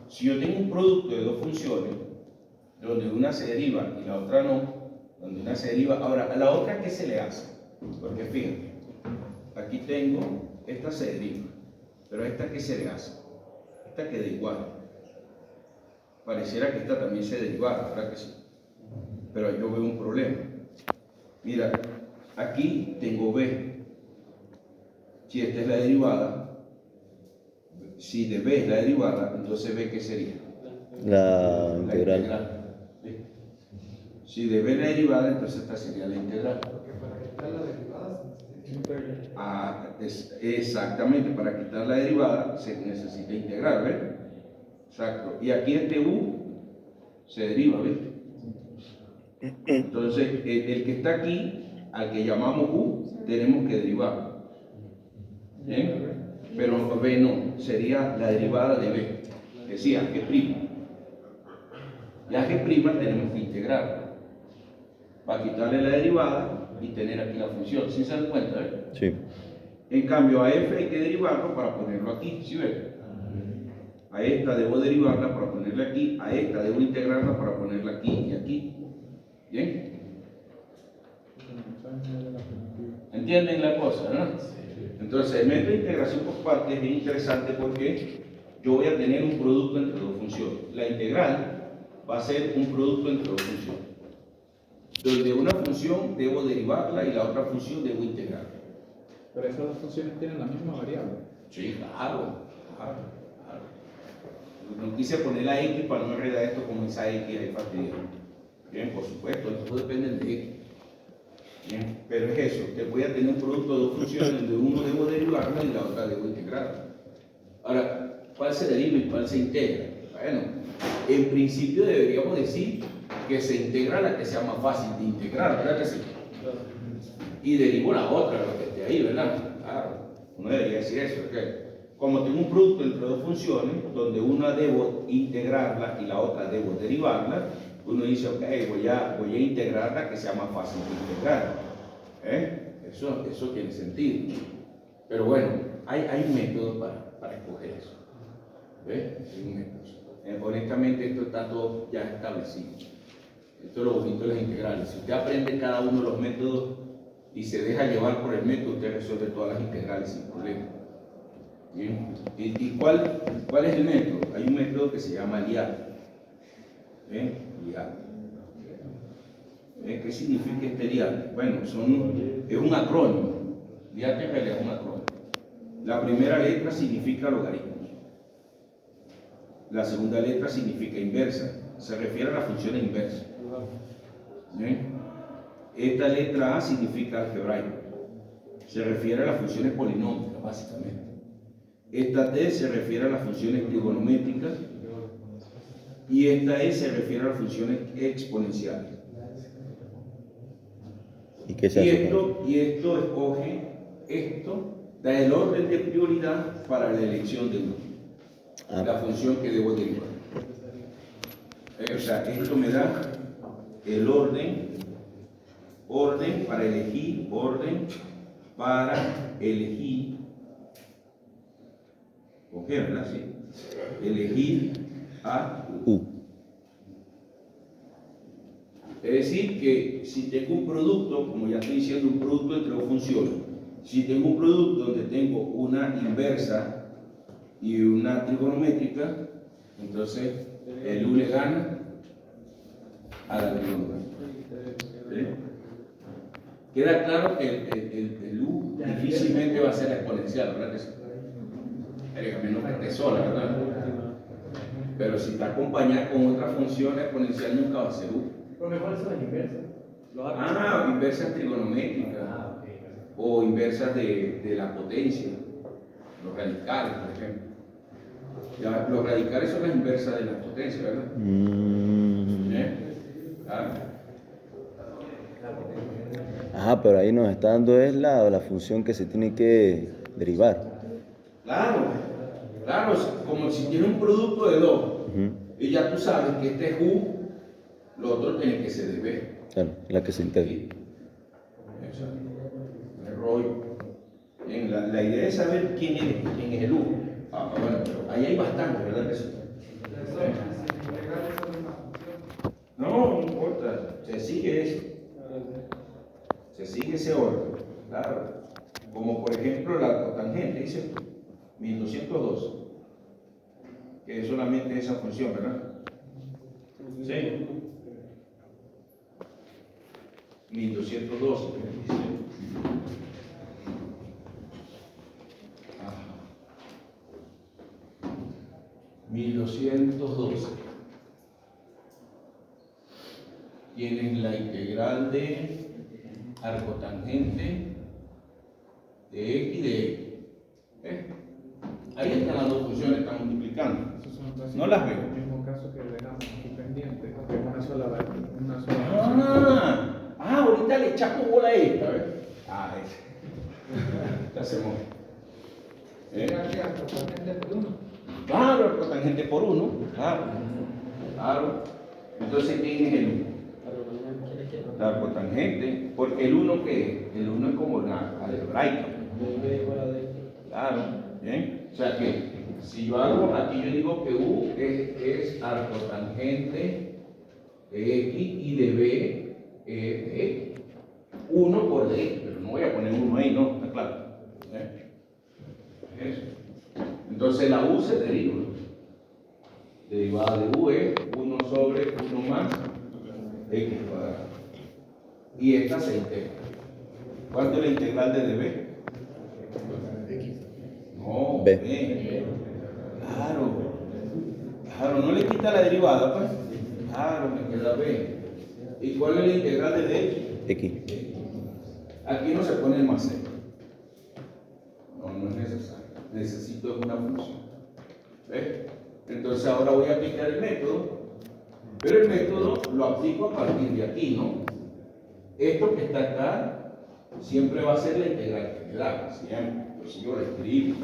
A: Si yo tengo un producto de dos funciones, donde una se deriva y la otra no, donde una se deriva, ahora a la otra ¿qué se le hace? Porque fíjate, aquí tengo, esta se deriva, pero a esta ¿qué se le hace? Esta queda igual. Pareciera que esta también se derivara, ¿verdad que sí? Pero yo veo un problema. Mira, aquí tengo B. Si esta es la derivada, si de B es la derivada, entonces B ¿qué sería?
B: La integral.
A: ¿Sí? Si de B es la derivada, entonces esta sería la integral.
C: Porque para quitar la derivada se necesita.
A: Exactamente, para quitar la derivada se necesita integrar, ¿ves? Exacto. Y aquí este U se deriva, ¿ves? Entonces, el que está aquí, al que llamamos U, tenemos que derivar. ¿Bien? Pero B no, sería la derivada de B, que sí, a G'. Y a G' tenemos que integrar para quitarle la derivada y tener aquí la función. ¿Sí se dan cuenta?
B: Sí.
A: En cambio, a F hay que derivarlo para ponerlo aquí. ¿Sí ven? A esta debo derivarla para ponerla aquí, a esta debo integrarla para ponerla aquí y aquí. ¿Bien? ¿Entienden la cosa, no? Entonces, el método de integración por partes es bien interesante porque yo voy a tener un producto entre dos funciones. La integral va a ser un producto entre dos funciones, donde una función debo derivarla y la otra función debo integrarla.
F: Pero esas dos funciones tienen la misma variable.
A: Sí, claro. No quise poner la X para no enredar esto como esa X ahí fastidio. Bien, por supuesto, esto depende de X. Bien, pero es eso, que voy a tener un producto de dos funciones donde uno debo derivarla y la otra debo integrarla. Ahora, ¿cuál se deriva y cuál se integra? Bueno, en principio deberíamos decir que se integra la que sea más fácil de integrar, ¿verdad que sí? Y derivo la otra, la que esté ahí, ¿verdad? Claro, uno debería decir eso, ¿ok? Como tengo un producto entre dos funciones, donde una debo integrarla y la otra debo derivarla, uno dice, ok, voy a integrarla que sea más fácil de integrar. Eso tiene sentido. Pero bueno, hay métodos para escoger eso. ¿Ves? Hay un método. Honestamente, esto está todo ya establecido. Esto es lo bonito de las integrales. Si usted aprende cada uno de los métodos y se deja llevar por el método, usted resuelve todas las integrales sin problema. ¿Bien? ¿Y cuál es el método? Hay un método que se llama liar. ¿Bien? Liar. ¿Qué significa este liar? Bueno, es un acrónimo. Liar en realidad es un acrónimo. La primera letra significa logaritmos. La segunda letra significa inversa. se refiere a las funciones inversas. ¿Bien? Esta letra A significa algebraico. Se refiere a las funciones polinómicas, básicamente. Esta T se refiere a las funciones trigonométricas. Y esta E se refiere a las funciones exponenciales.
B: ¿Y qué se hace con
A: Y esto escoge, esto da el orden de prioridad para la elección de uno. La función que debo derivar. O sea, esto me da el orden para elegir, ¿ok, verdad? Sí. Elegir a U. Es decir, que si tengo un producto, como ya estoy diciendo, un producto entre dos funciones, si tengo un producto donde tengo una inversa y una trigonométrica, entonces el U le gana a la trigonométrica. ¿Sí? Queda claro que el U difícilmente va a ser exponencial, ¿verdad que sí? A menos que esté sola, ¿verdad? Pero si está acompañada con otra función exponencial, nunca va a ser U.
E: Lo mejor son las inversas.
A: Inversas trigonométricas o inversas de la potencia, los radicales, por ejemplo. Ya, los radicales son las inversas de la potencia, ¿verdad?
B: Pero ahí nos está dando es la función que se tiene que derivar.
A: Claro, como si tiene un producto de dos, y ya tú sabes que este es U, lo otro tiene que ser de B.
B: Claro, la que se integra.
A: Bien, la idea es saber quién es el U. Bueno, pero ahí hay bastante, ¿verdad que sí? No importa, se sigue ese orden, claro. Como por ejemplo la cotangente, dice 1202, que es solamente esa función, ¿verdad? Sí. 1212. Ajá. 1212. Tienes la integral de arcotangente de x de x. Ahí están las dos funciones, están multiplicando. No las veo.
F: El mismo caso que dejamos aquí pendiente, que es una sola función.
A: Ahorita le echamos bola a esta, ¿ves? Ese. ¿Qué hacemos?
C: Arcotangente por 1.
A: Claro, arcotangente por 1. Claro. Entonces, ¿quién es el 1? La arcotangente, porque el 1 ¿qué es? El 1 es como la algebraica. Claro, ¿bien? O sea que si yo hago, aquí yo digo que U es arcotangente de X y de B de X. 1 por de X, pero no voy a poner 1 ahí, ¿no? Está claro. Eso. Entonces la U se deriva. Derivada de U es 1 sobre 1 más X cuadrado. Y esta se integra. ¿Cuánto es la integral de dB? No,
B: B.
A: Claro, no le quita la derivada, pues. Claro, me queda B. ¿Y cuál es la integral de dx?
B: X.
A: Aquí no se pone el más C. No es necesario. Necesito una función. ¿Ves? Entonces ahora voy a aplicar el método, pero el método lo aplico a partir de aquí, ¿no? Esto que está acá siempre va a ser la integral general, siempre. Pues yo lo escribo,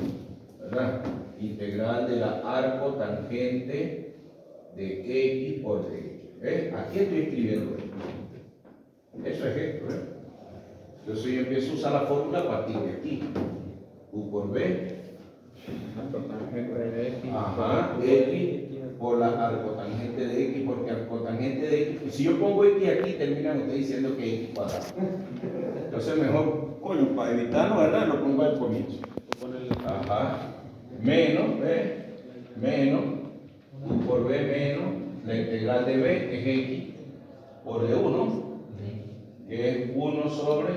A: ¿verdad? Integral de la arcotangente de X por dx. ¿Ves? Aquí estoy escribiendo esto. Eso es esto, ¿ves? Entonces yo empiezo a usar la fórmula a partir de aquí. U por B.
F: Arcotangente de X.
A: X por la arcotangente de X, porque arcotangente de X, si yo pongo X aquí, terminan ustedes diciendo que X cuadrado. Entonces mejor, coño, para evitarlo, ¿verdad? Lo pongo al comienzo. Menos, ¿ves? Menos, U por B menos, la integral de B es X por D1, que es 1 sobre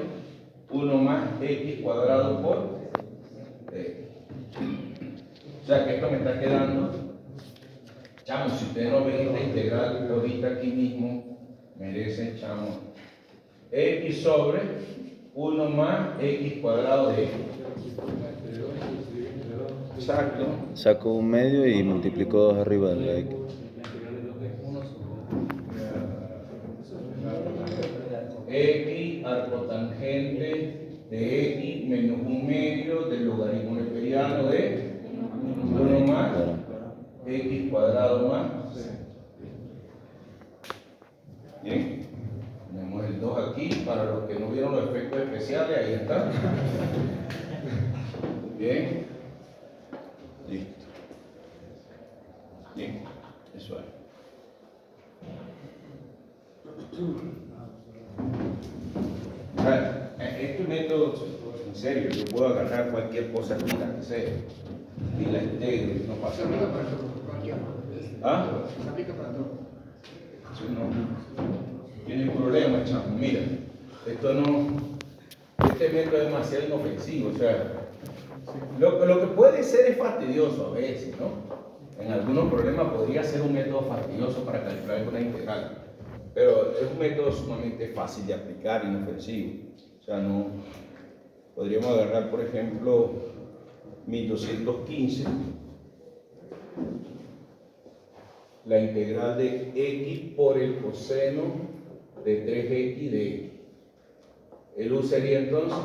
A: 1 más X cuadrado por D. O sea que esto me está quedando Chamo, si ustedes no ven esta integral ahorita aquí mismo, merecen, chamo, x sobre 1 más x cuadrado de x. Exacto.
B: Saco un medio y multiplico 2 arriba de la x.
A: X arcotangente de x menos un medio del logaritmo neperiano de 1 más x cuadrado más. Bien, tenemos el 2 aquí. Para los que no vieron los efectos especiales, ahí está. Bien, listo. Bien, eso es. Este método, en serio, yo puedo agarrar cualquier cosa aquí, la que sea, y la integro, no pasa nada. ¿Ah?
C: Se aplica para todo.
A: Sí, no tiene problema, chamo. Mira, este método es demasiado inofensivo, o sea, lo que puede ser es fastidioso a veces, ¿no? En algunos problemas podría ser un método fastidioso para calcular una integral, pero es un método sumamente fácil de aplicar, inofensivo. O sea, no podríamos agarrar, por ejemplo, 1215, la integral de x por el coseno de 3x de x. El u sería entonces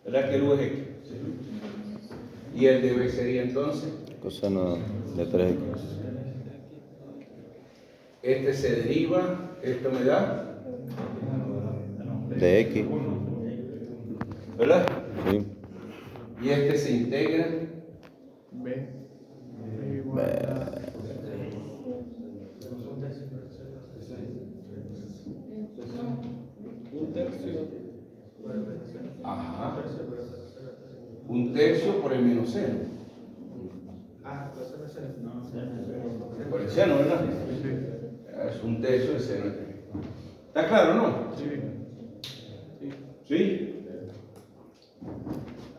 A: ¿verdad que el u es x? Y el de b sería entonces
B: Coseno de 3x.
A: este se deriva, esto me da,
B: De x.
A: ¿verdad?
B: Sí.
A: Y este se integra,
F: B. Igual a
A: ajá, un tercio por el menos seno, por el seno, ¿verdad? Es un tercio del seno de 3. ¿Está claro, no? ¿Sí?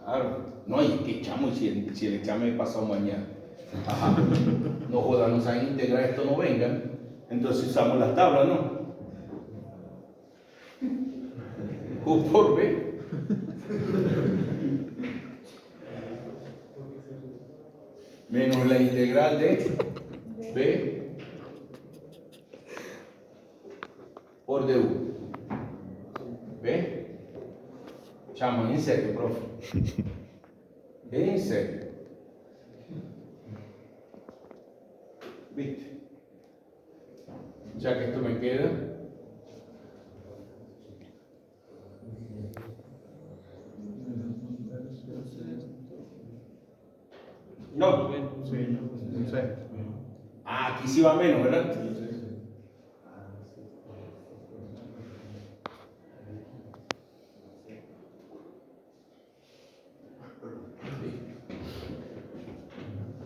A: Claro. No, y es que chamo, si el examen es pasado mañana. Ajá. No jodan, no saben integrar esto, no vengan. Entonces usamos las tablas, ¿no? U por B. Menos la integral de B por du. ¿Ve? Chamo, en serio, profe. En serio. ¿Viste? Ya que esto me queda. No.
F: sí.
A: Ah, aquí sí va menos, ¿verdad?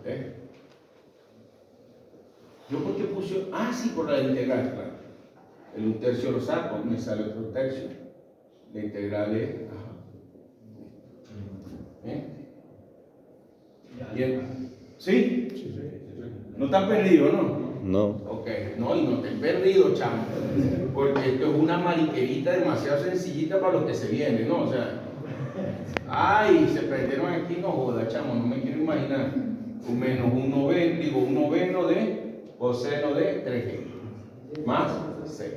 A: ¿Eh? Yo porque puse, sí, por la integral, claro. El un tercio lo saco, me sale otro tercio. La integral es, Bien. ¿Sí? ¿No están perdidos, no?
B: No.
A: Ok, no, y no estén perdidos, chamo. Porque esto es una mariquerita demasiado sencillita para los que se vienen, ¿no? O sea, se perdieron aquí, no joda, chamo, no me quiero imaginar. Un menos un noveno de coseno de 3x más 6.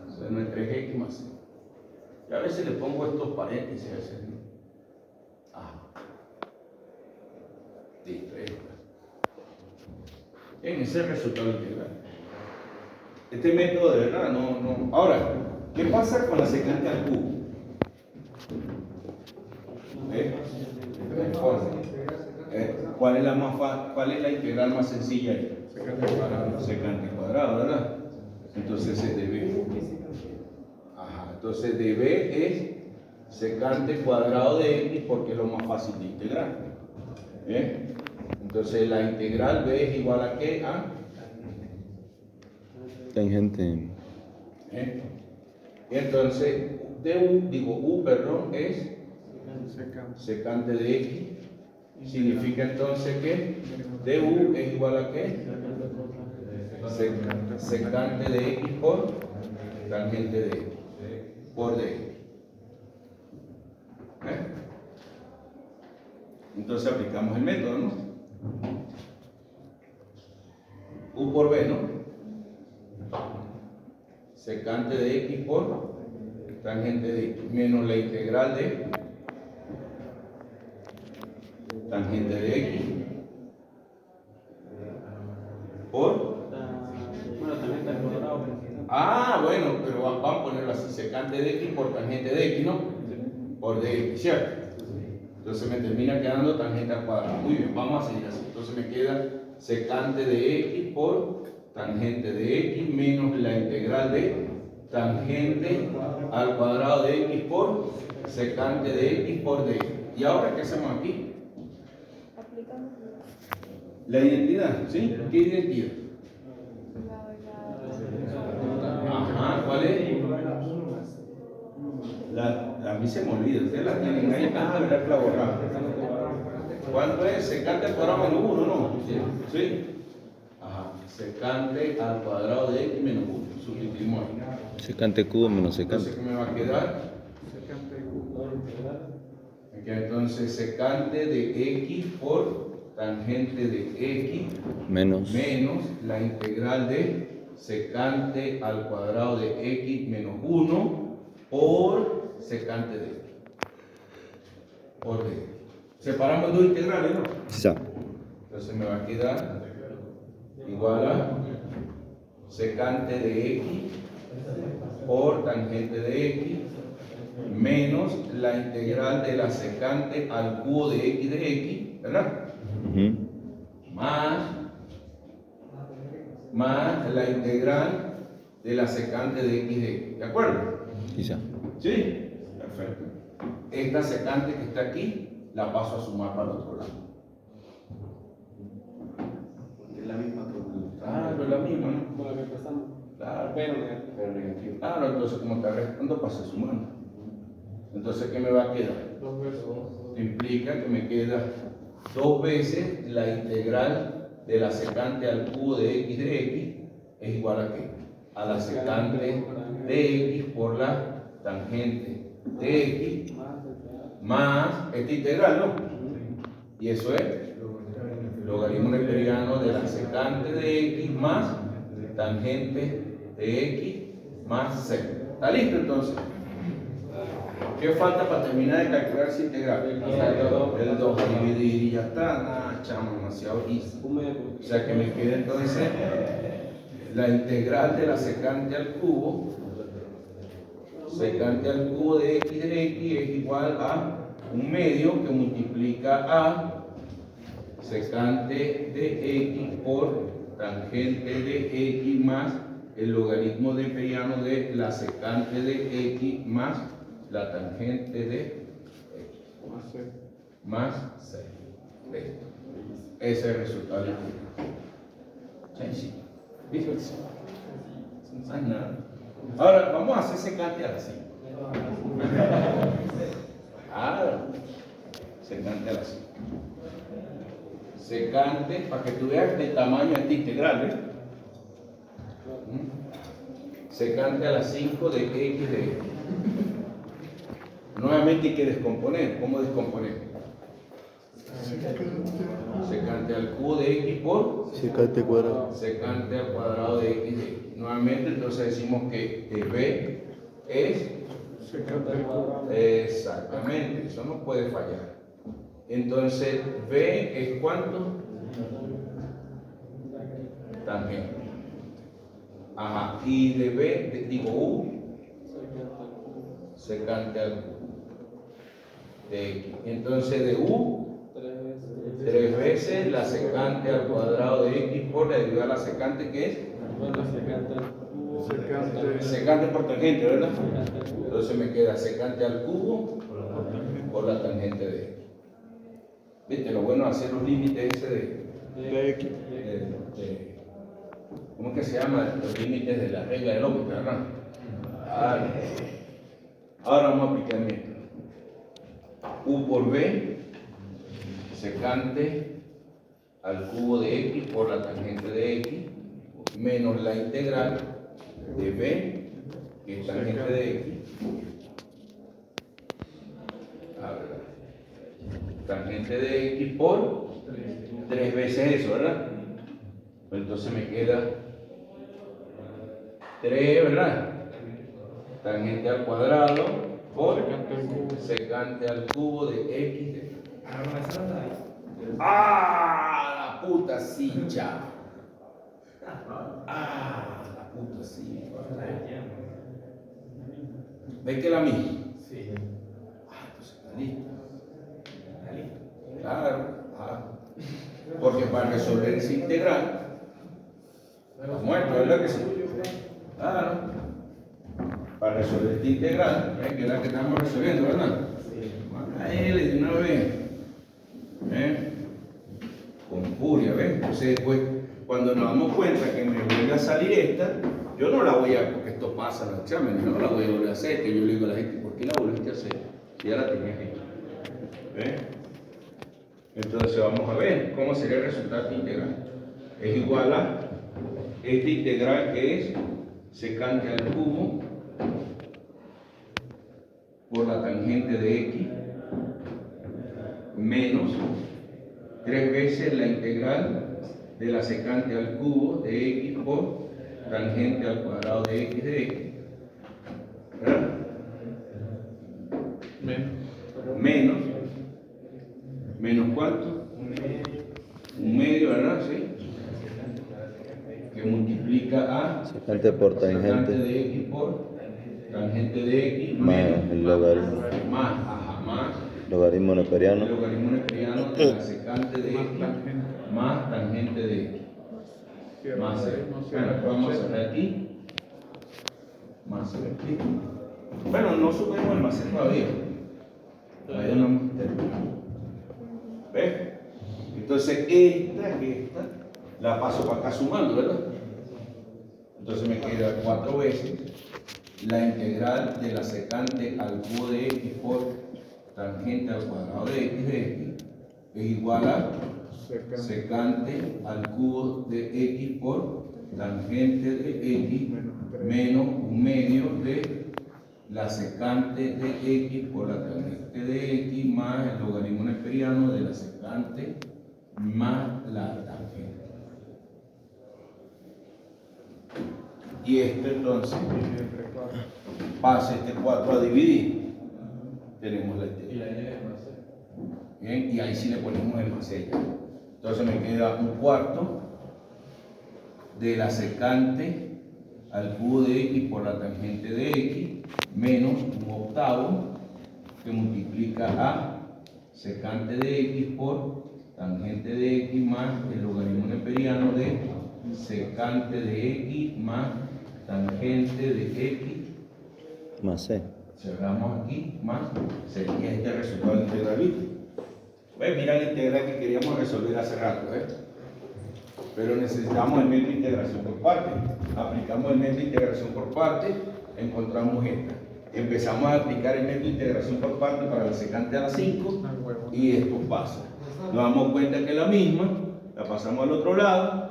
A: Coseno de 3x más 6. Y a veces le pongo estos paréntesis, a veces, ¿no? Listo, ahí está. En ese resultado integral. Este método de verdad no. Ahora, ¿qué pasa con la secante al cubo? ¿Cuál es la integral más sencilla ahí? Secante cuadrado, ¿verdad? Entonces es de b. Entonces de b es secante cuadrado de x porque es lo más fácil de integrar. Entonces la integral b es igual a ¿qué? A
B: Tangente.
A: y entonces u, es secante de X. Significa entonces que du es igual a ¿qué? Secante de X por tangente de X. Por dx. Entonces aplicamos el método, ¿no? U por B, ¿no? Secante de X por tangente de X menos la integral de tangente de X por bueno, pero vamos a ponerlo así, secante de X por tangente de X, ¿no? Por dx, ¿cierto? Entonces me termina quedando tangente al cuadrado. Muy bien, vamos a seguir así. Entonces me queda secante de X por tangente de X menos la integral de tangente al cuadrado de X por secante de X por dx. ¿Y ahora qué hacemos aquí?
D: Aplicamos
A: La identidad, ¿sí? ¿Qué identidad? Ajá, ¿cuál es? A mí se me olvida, ustedes la tienen ahí. ¿Verdad que la borramos? ¿Cuánto es? Secante al cuadrado menos 1, ¿no? ¿Sí? Ajá, secante al cuadrado de X menos 1. Sustituimos ahí.
B: Secante cubo menos secante.
A: Entonces, ¿qué me va a quedar? Me queda entonces secante de X por tangente de X
B: Menos.
A: menos la integral de secante al cuadrado de X menos 1 por secante de X. Por D. Separamos dos integrales, ¿no?
B: Sí, ya.
A: Entonces me va a quedar igual a secante de X por tangente de X menos la integral de la secante al cubo de X, ¿verdad? Más la integral de la secante de X de X. ¿De acuerdo?
B: Sí, ya.
A: ¿Sí? Perfecto. Esta secante que está aquí la paso a sumar para el otro lado.
E: Es la misma pregunta.
A: Claro, es la misma, ¿no?
G: Con la que empezamos.
A: Claro.
G: Pero negativo.
A: Claro, entonces como está restando, pasa sumando. Entonces, ¿qué me va a quedar?
G: 2 veces.
A: Implica que me queda 2 veces la integral de la secante al cubo de X es igual a ¿qué? A la secante de X por la tangente de X más esta integral, ¿no? Y eso es logaritmo neperiano de la secante de X más tangente de X más C. ¿Está listo entonces? ¿Qué falta para terminar de calcular esa integral? El 2, dividir y ya está. Nah, chamo, demasiado easy. O sea que me queda entonces la integral de la secante al cubo. Secante al cubo de X es igual a un medio que multiplica a secante de X por tangente de X más el logaritmo neperiano de la secante de X más la tangente de X más C. Listo. Ese es el resultado del ejercicio. ¿Viste? No es nada. Ahora vamos a hacer secante a la 5. Claro. Secante a la 5. Secante, para que tú veas el tamaño de esta integral, ¿ves? Secante a la 5 de X de X. Nuevamente hay que descomponer. ¿Cómo descomponer? Secante al cubo de X por
B: Secante cuadrado.
A: secante al cuadrado de X de X. Nuevamente entonces decimos que B es exactamente, eso no puede fallar. Entonces B es ¿cuánto? Tangente. Ajá, y de B, digo U, secante al cubo de X. Entonces de U, 3 veces la secante al cuadrado de X por la derivada de la secante, que es secante por tangente, ¿verdad? Entonces me queda secante al cubo por la tangente de X. ¿Viste? Lo bueno es hacer los límites ese de X. ¿Cómo es que se llama? Los límites de la regla del óptica, ¿verdad? Ahora vamos a aplicar el método. U por B secante al cubo de X por la tangente de X menos la integral de B, que es tangente de X. A ver, tangente de X por 3 veces eso, ¿verdad? Entonces me queda 3, ¿verdad? Tangente al cuadrado por secante al cubo de X de... ¡Ah! La puta cincha. ¡Ah! La puta cincha. ¿Ves que la misma?
F: Sí.
A: Ah, entonces está lista. Claro. Ah. Porque para resolver esa integral, está muerto, ¿verdad que sí? Claro. Para resolver esta integral, que es la que estamos resolviendo, ¿verdad? Vamos a L de una vez. Con furia, ¿ves? Entonces después, cuando nos damos cuenta que me vuelve a salir esta, yo no la voy a, porque esto pasa en los exámenes, no la voy a volver a hacer, que yo le digo a la gente, ¿por qué la volviste a hacer? Si ya la tenías hecha. ¿Ves? Entonces vamos a ver cómo sería el resultado de esta integral. Es igual a esta integral que es secante al cubo por la tangente de X menos 3 veces la integral de la secante al cubo de X por tangente al cuadrado de X de X. ¿Verdad? Menos ¿cuánto? Un medio, ¿verdad? Sí. Que multiplica a
B: Secante por tangente.
A: de X por tangente de X
B: Más
A: menos
B: el logaritmo.
A: más
B: Logaritmo neperiano.
A: el logaritmo neperiano de la secante de X más tangente de X. Más C. Bueno, vamos a hacer aquí. Más C. Bueno, no subimos el más C todavía. Todavía no hemos terminado. ¿Ves? Entonces esta la paso para acá sumando, ¿verdad? Entonces me queda 4 veces la integral de la secante al cubo de X por tangente al cuadrado de X es igual a secante al cubo de X por tangente de X menos un medio de la secante de X por la tangente de X más el logaritmo neperiano de la secante más la tangente. Y esto entonces pasa este 4 a dividir. Tenemos la integral. Bien, y ahí sí le ponemos el más C. Entonces me queda un cuarto de la secante al cubo de X por la tangente de X menos un octavo que multiplica a secante de X por tangente de X más el logaritmo neperiano de secante de X más tangente de X
B: Más C.
A: cerramos aquí más sería este resultado integralista. Pues mira la integral que queríamos resolver hace rato, pero necesitamos el método de integración por parte. Aplicamos el método de integración por parte, encontramos esta. Empezamos a aplicar el método de integración por parte para la secante a la 5 y esto pasa. Nos damos cuenta que es la misma, la pasamos al otro lado.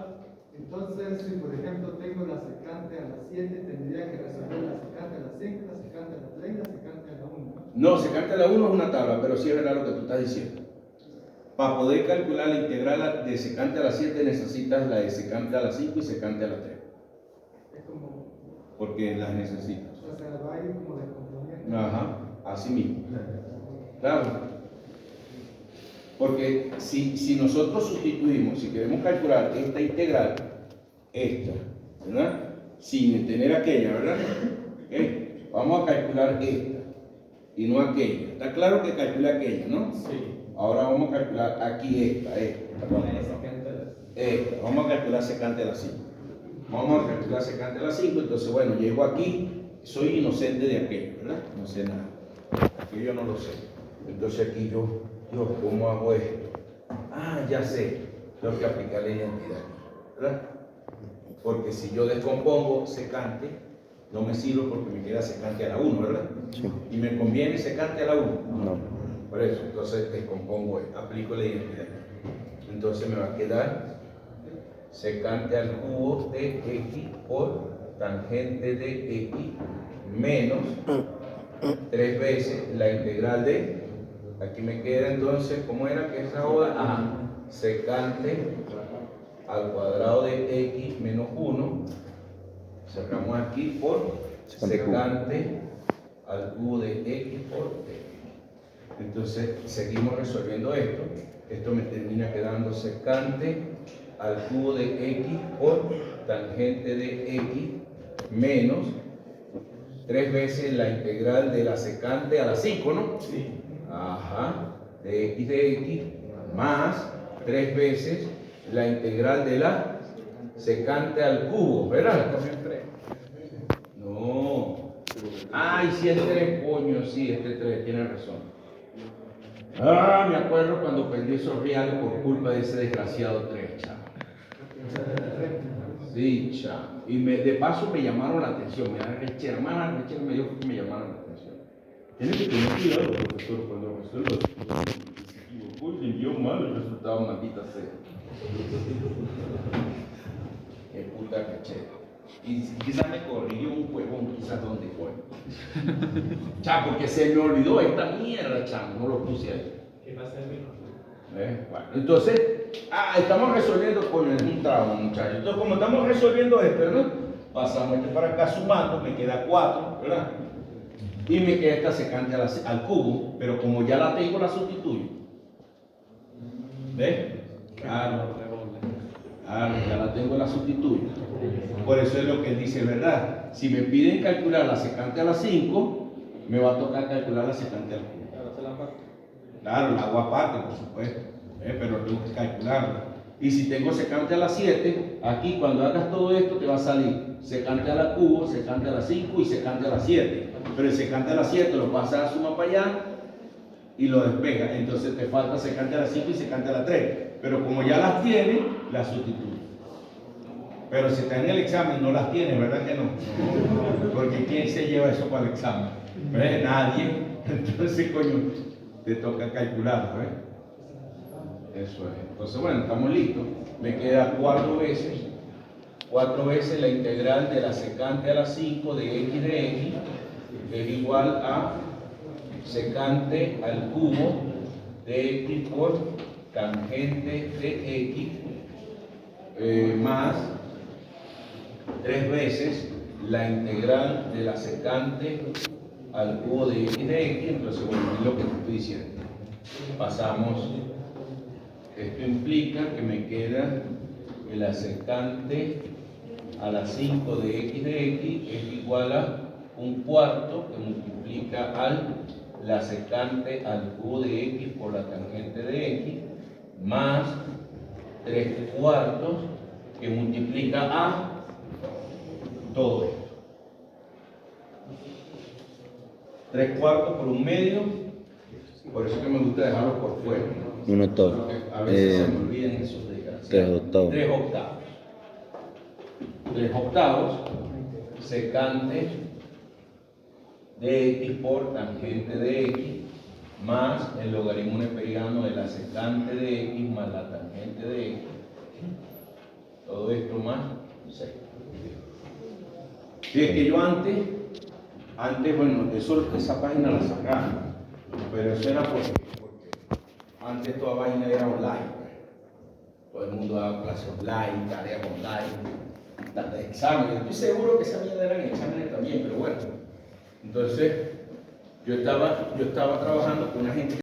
C: Entonces, si por ejemplo tengo la secante a la 7, tendría que resolver la secante a la 5, la secante a la 3 y la secante a la 1.
A: No, secante a la 1 es una tabla, pero sí es verdad lo que tú estás diciendo. Para poder calcular la integral de secante a la 7 necesitas la de secante a la 5 y secante a la 3.
C: Es como,
A: Porque las necesitas.
C: o sea, va a ir como descomponiendo.
A: Ajá, así mismo. Claro. Porque si nosotros sustituimos, si queremos calcular esta integral, esta, ¿verdad? Sin tener aquella, ¿verdad? ¿Okay? Vamos a calcular esta y no aquella. Está claro que calcula aquella, ¿no?
F: Sí.
A: Ahora vamos a calcular aquí esta. Vamos a calcular secante a la 5. Vamos a calcular secante a la 5. Entonces, bueno, llego aquí, soy inocente de aquello, ¿verdad? No sé nada. Aquí yo no lo sé. Entonces aquí yo, ¿cómo hago esto? Ah, ya sé. Tengo que aplicar la identidad, ¿verdad? Porque si yo descompongo secante, no me sirve porque me queda secante a la 1, ¿verdad?
B: Sí.
A: Y me conviene secante a la 1.
B: No.
A: Por eso, entonces descompongo, aplico la identidad. Entonces me va a quedar secante al cubo de x por tangente de x menos 3 veces la integral de, aquí me queda entonces, ¿cómo era que es ahora? Ajá, secante al cuadrado de x menos 1, cerramos aquí por secante al cubo de x por x. Entonces seguimos resolviendo esto. Esto me termina quedando secante al cubo de x por tangente de x menos 3 veces la integral de la secante a la 5, ¿no? Sí. Ajá, de x más 3 veces la integral de la secante al cubo, ¿verdad? No. Ay, sí, el 3, coño, sí, este 3, tiene razón. Ah, me acuerdo cuando perdí esos reales por culpa de ese desgraciado 3, chavo. Sí, chavo. Y de paso me llamaron la atención. Me dijo que me llamaron la atención. Tienes que tener cuidado, profesor, cuando resuelvas. Se equivocó y le envió mal el resultado, maldita sea. Qué puta cacheta. Y quizás me corrigió un huevón, quizás donde fue. Chavo, porque se me olvidó esta mierda, chavo, no lo puse ahí.
C: ¿Qué pasa el vino?
A: Bueno, entonces, estamos resolviendo con un trauma, muchachos. Entonces, como estamos resolviendo esto, ¿no? Pasamos este para acá sumando, me queda 4, ¿verdad? Y me queda esta secante al cubo, pero como ya la tengo, la sustituyo. ¿Ves? Claro, ya la tengo, la sustituyo. Por eso es lo que él dice, ¿verdad? Si me piden calcular la secante a la 5, me va a tocar calcular la secante al cubo. Claro, la hago aparte, por supuesto, pero tengo que calcularlo. Y si tengo secante a la 7, aquí cuando hagas todo esto te va a salir secante a la cubo, secante a la 5 y secante a la 7. Pero el secante a la 7 lo pasa a suma para allá y lo despega. Entonces te falta secante a la 5 y secante a la 3. Pero como ya las tienes, las sustituyo. Pero si está en el examen no las tienes, ¿verdad que no? Porque ¿quién se lleva eso para el examen? ¿Ves? Nadie. Entonces, coño, te toca calcularlo, ¿eh? Eso es. Entonces, bueno, estamos listos. Me queda 4 veces la integral de la secante a la 5 de x, que es igual a secante al cubo de x por tangente de x más 3 veces la integral de la secante al cubo de x, entonces bueno, es lo que te estoy diciendo. Pasamos, esto implica que me queda que la secante a la 5 de x es igual a 1/4 que multiplica la secante al cubo de x por la tangente de x más 3/4 que multiplica a todo esto. 3/4 por 1/2, por eso que me gusta dejarlo por fuera.
B: 1/8.
A: A veces se me olvidan esos desgraciados.
B: 3/8.
A: 3/8 secante de x por tangente de x más el logaritmo neperiano de la secante de x más la tangente de x. Todo esto más 6. Si es que yo antes, bueno, esa página la sacaron, pero eso era porque antes toda vaina era online. Todo el mundo daba clases online, tareas online, exámenes. Estoy seguro que esa mierda eran exámenes también, pero bueno. Entonces, yo estaba trabajando con una gente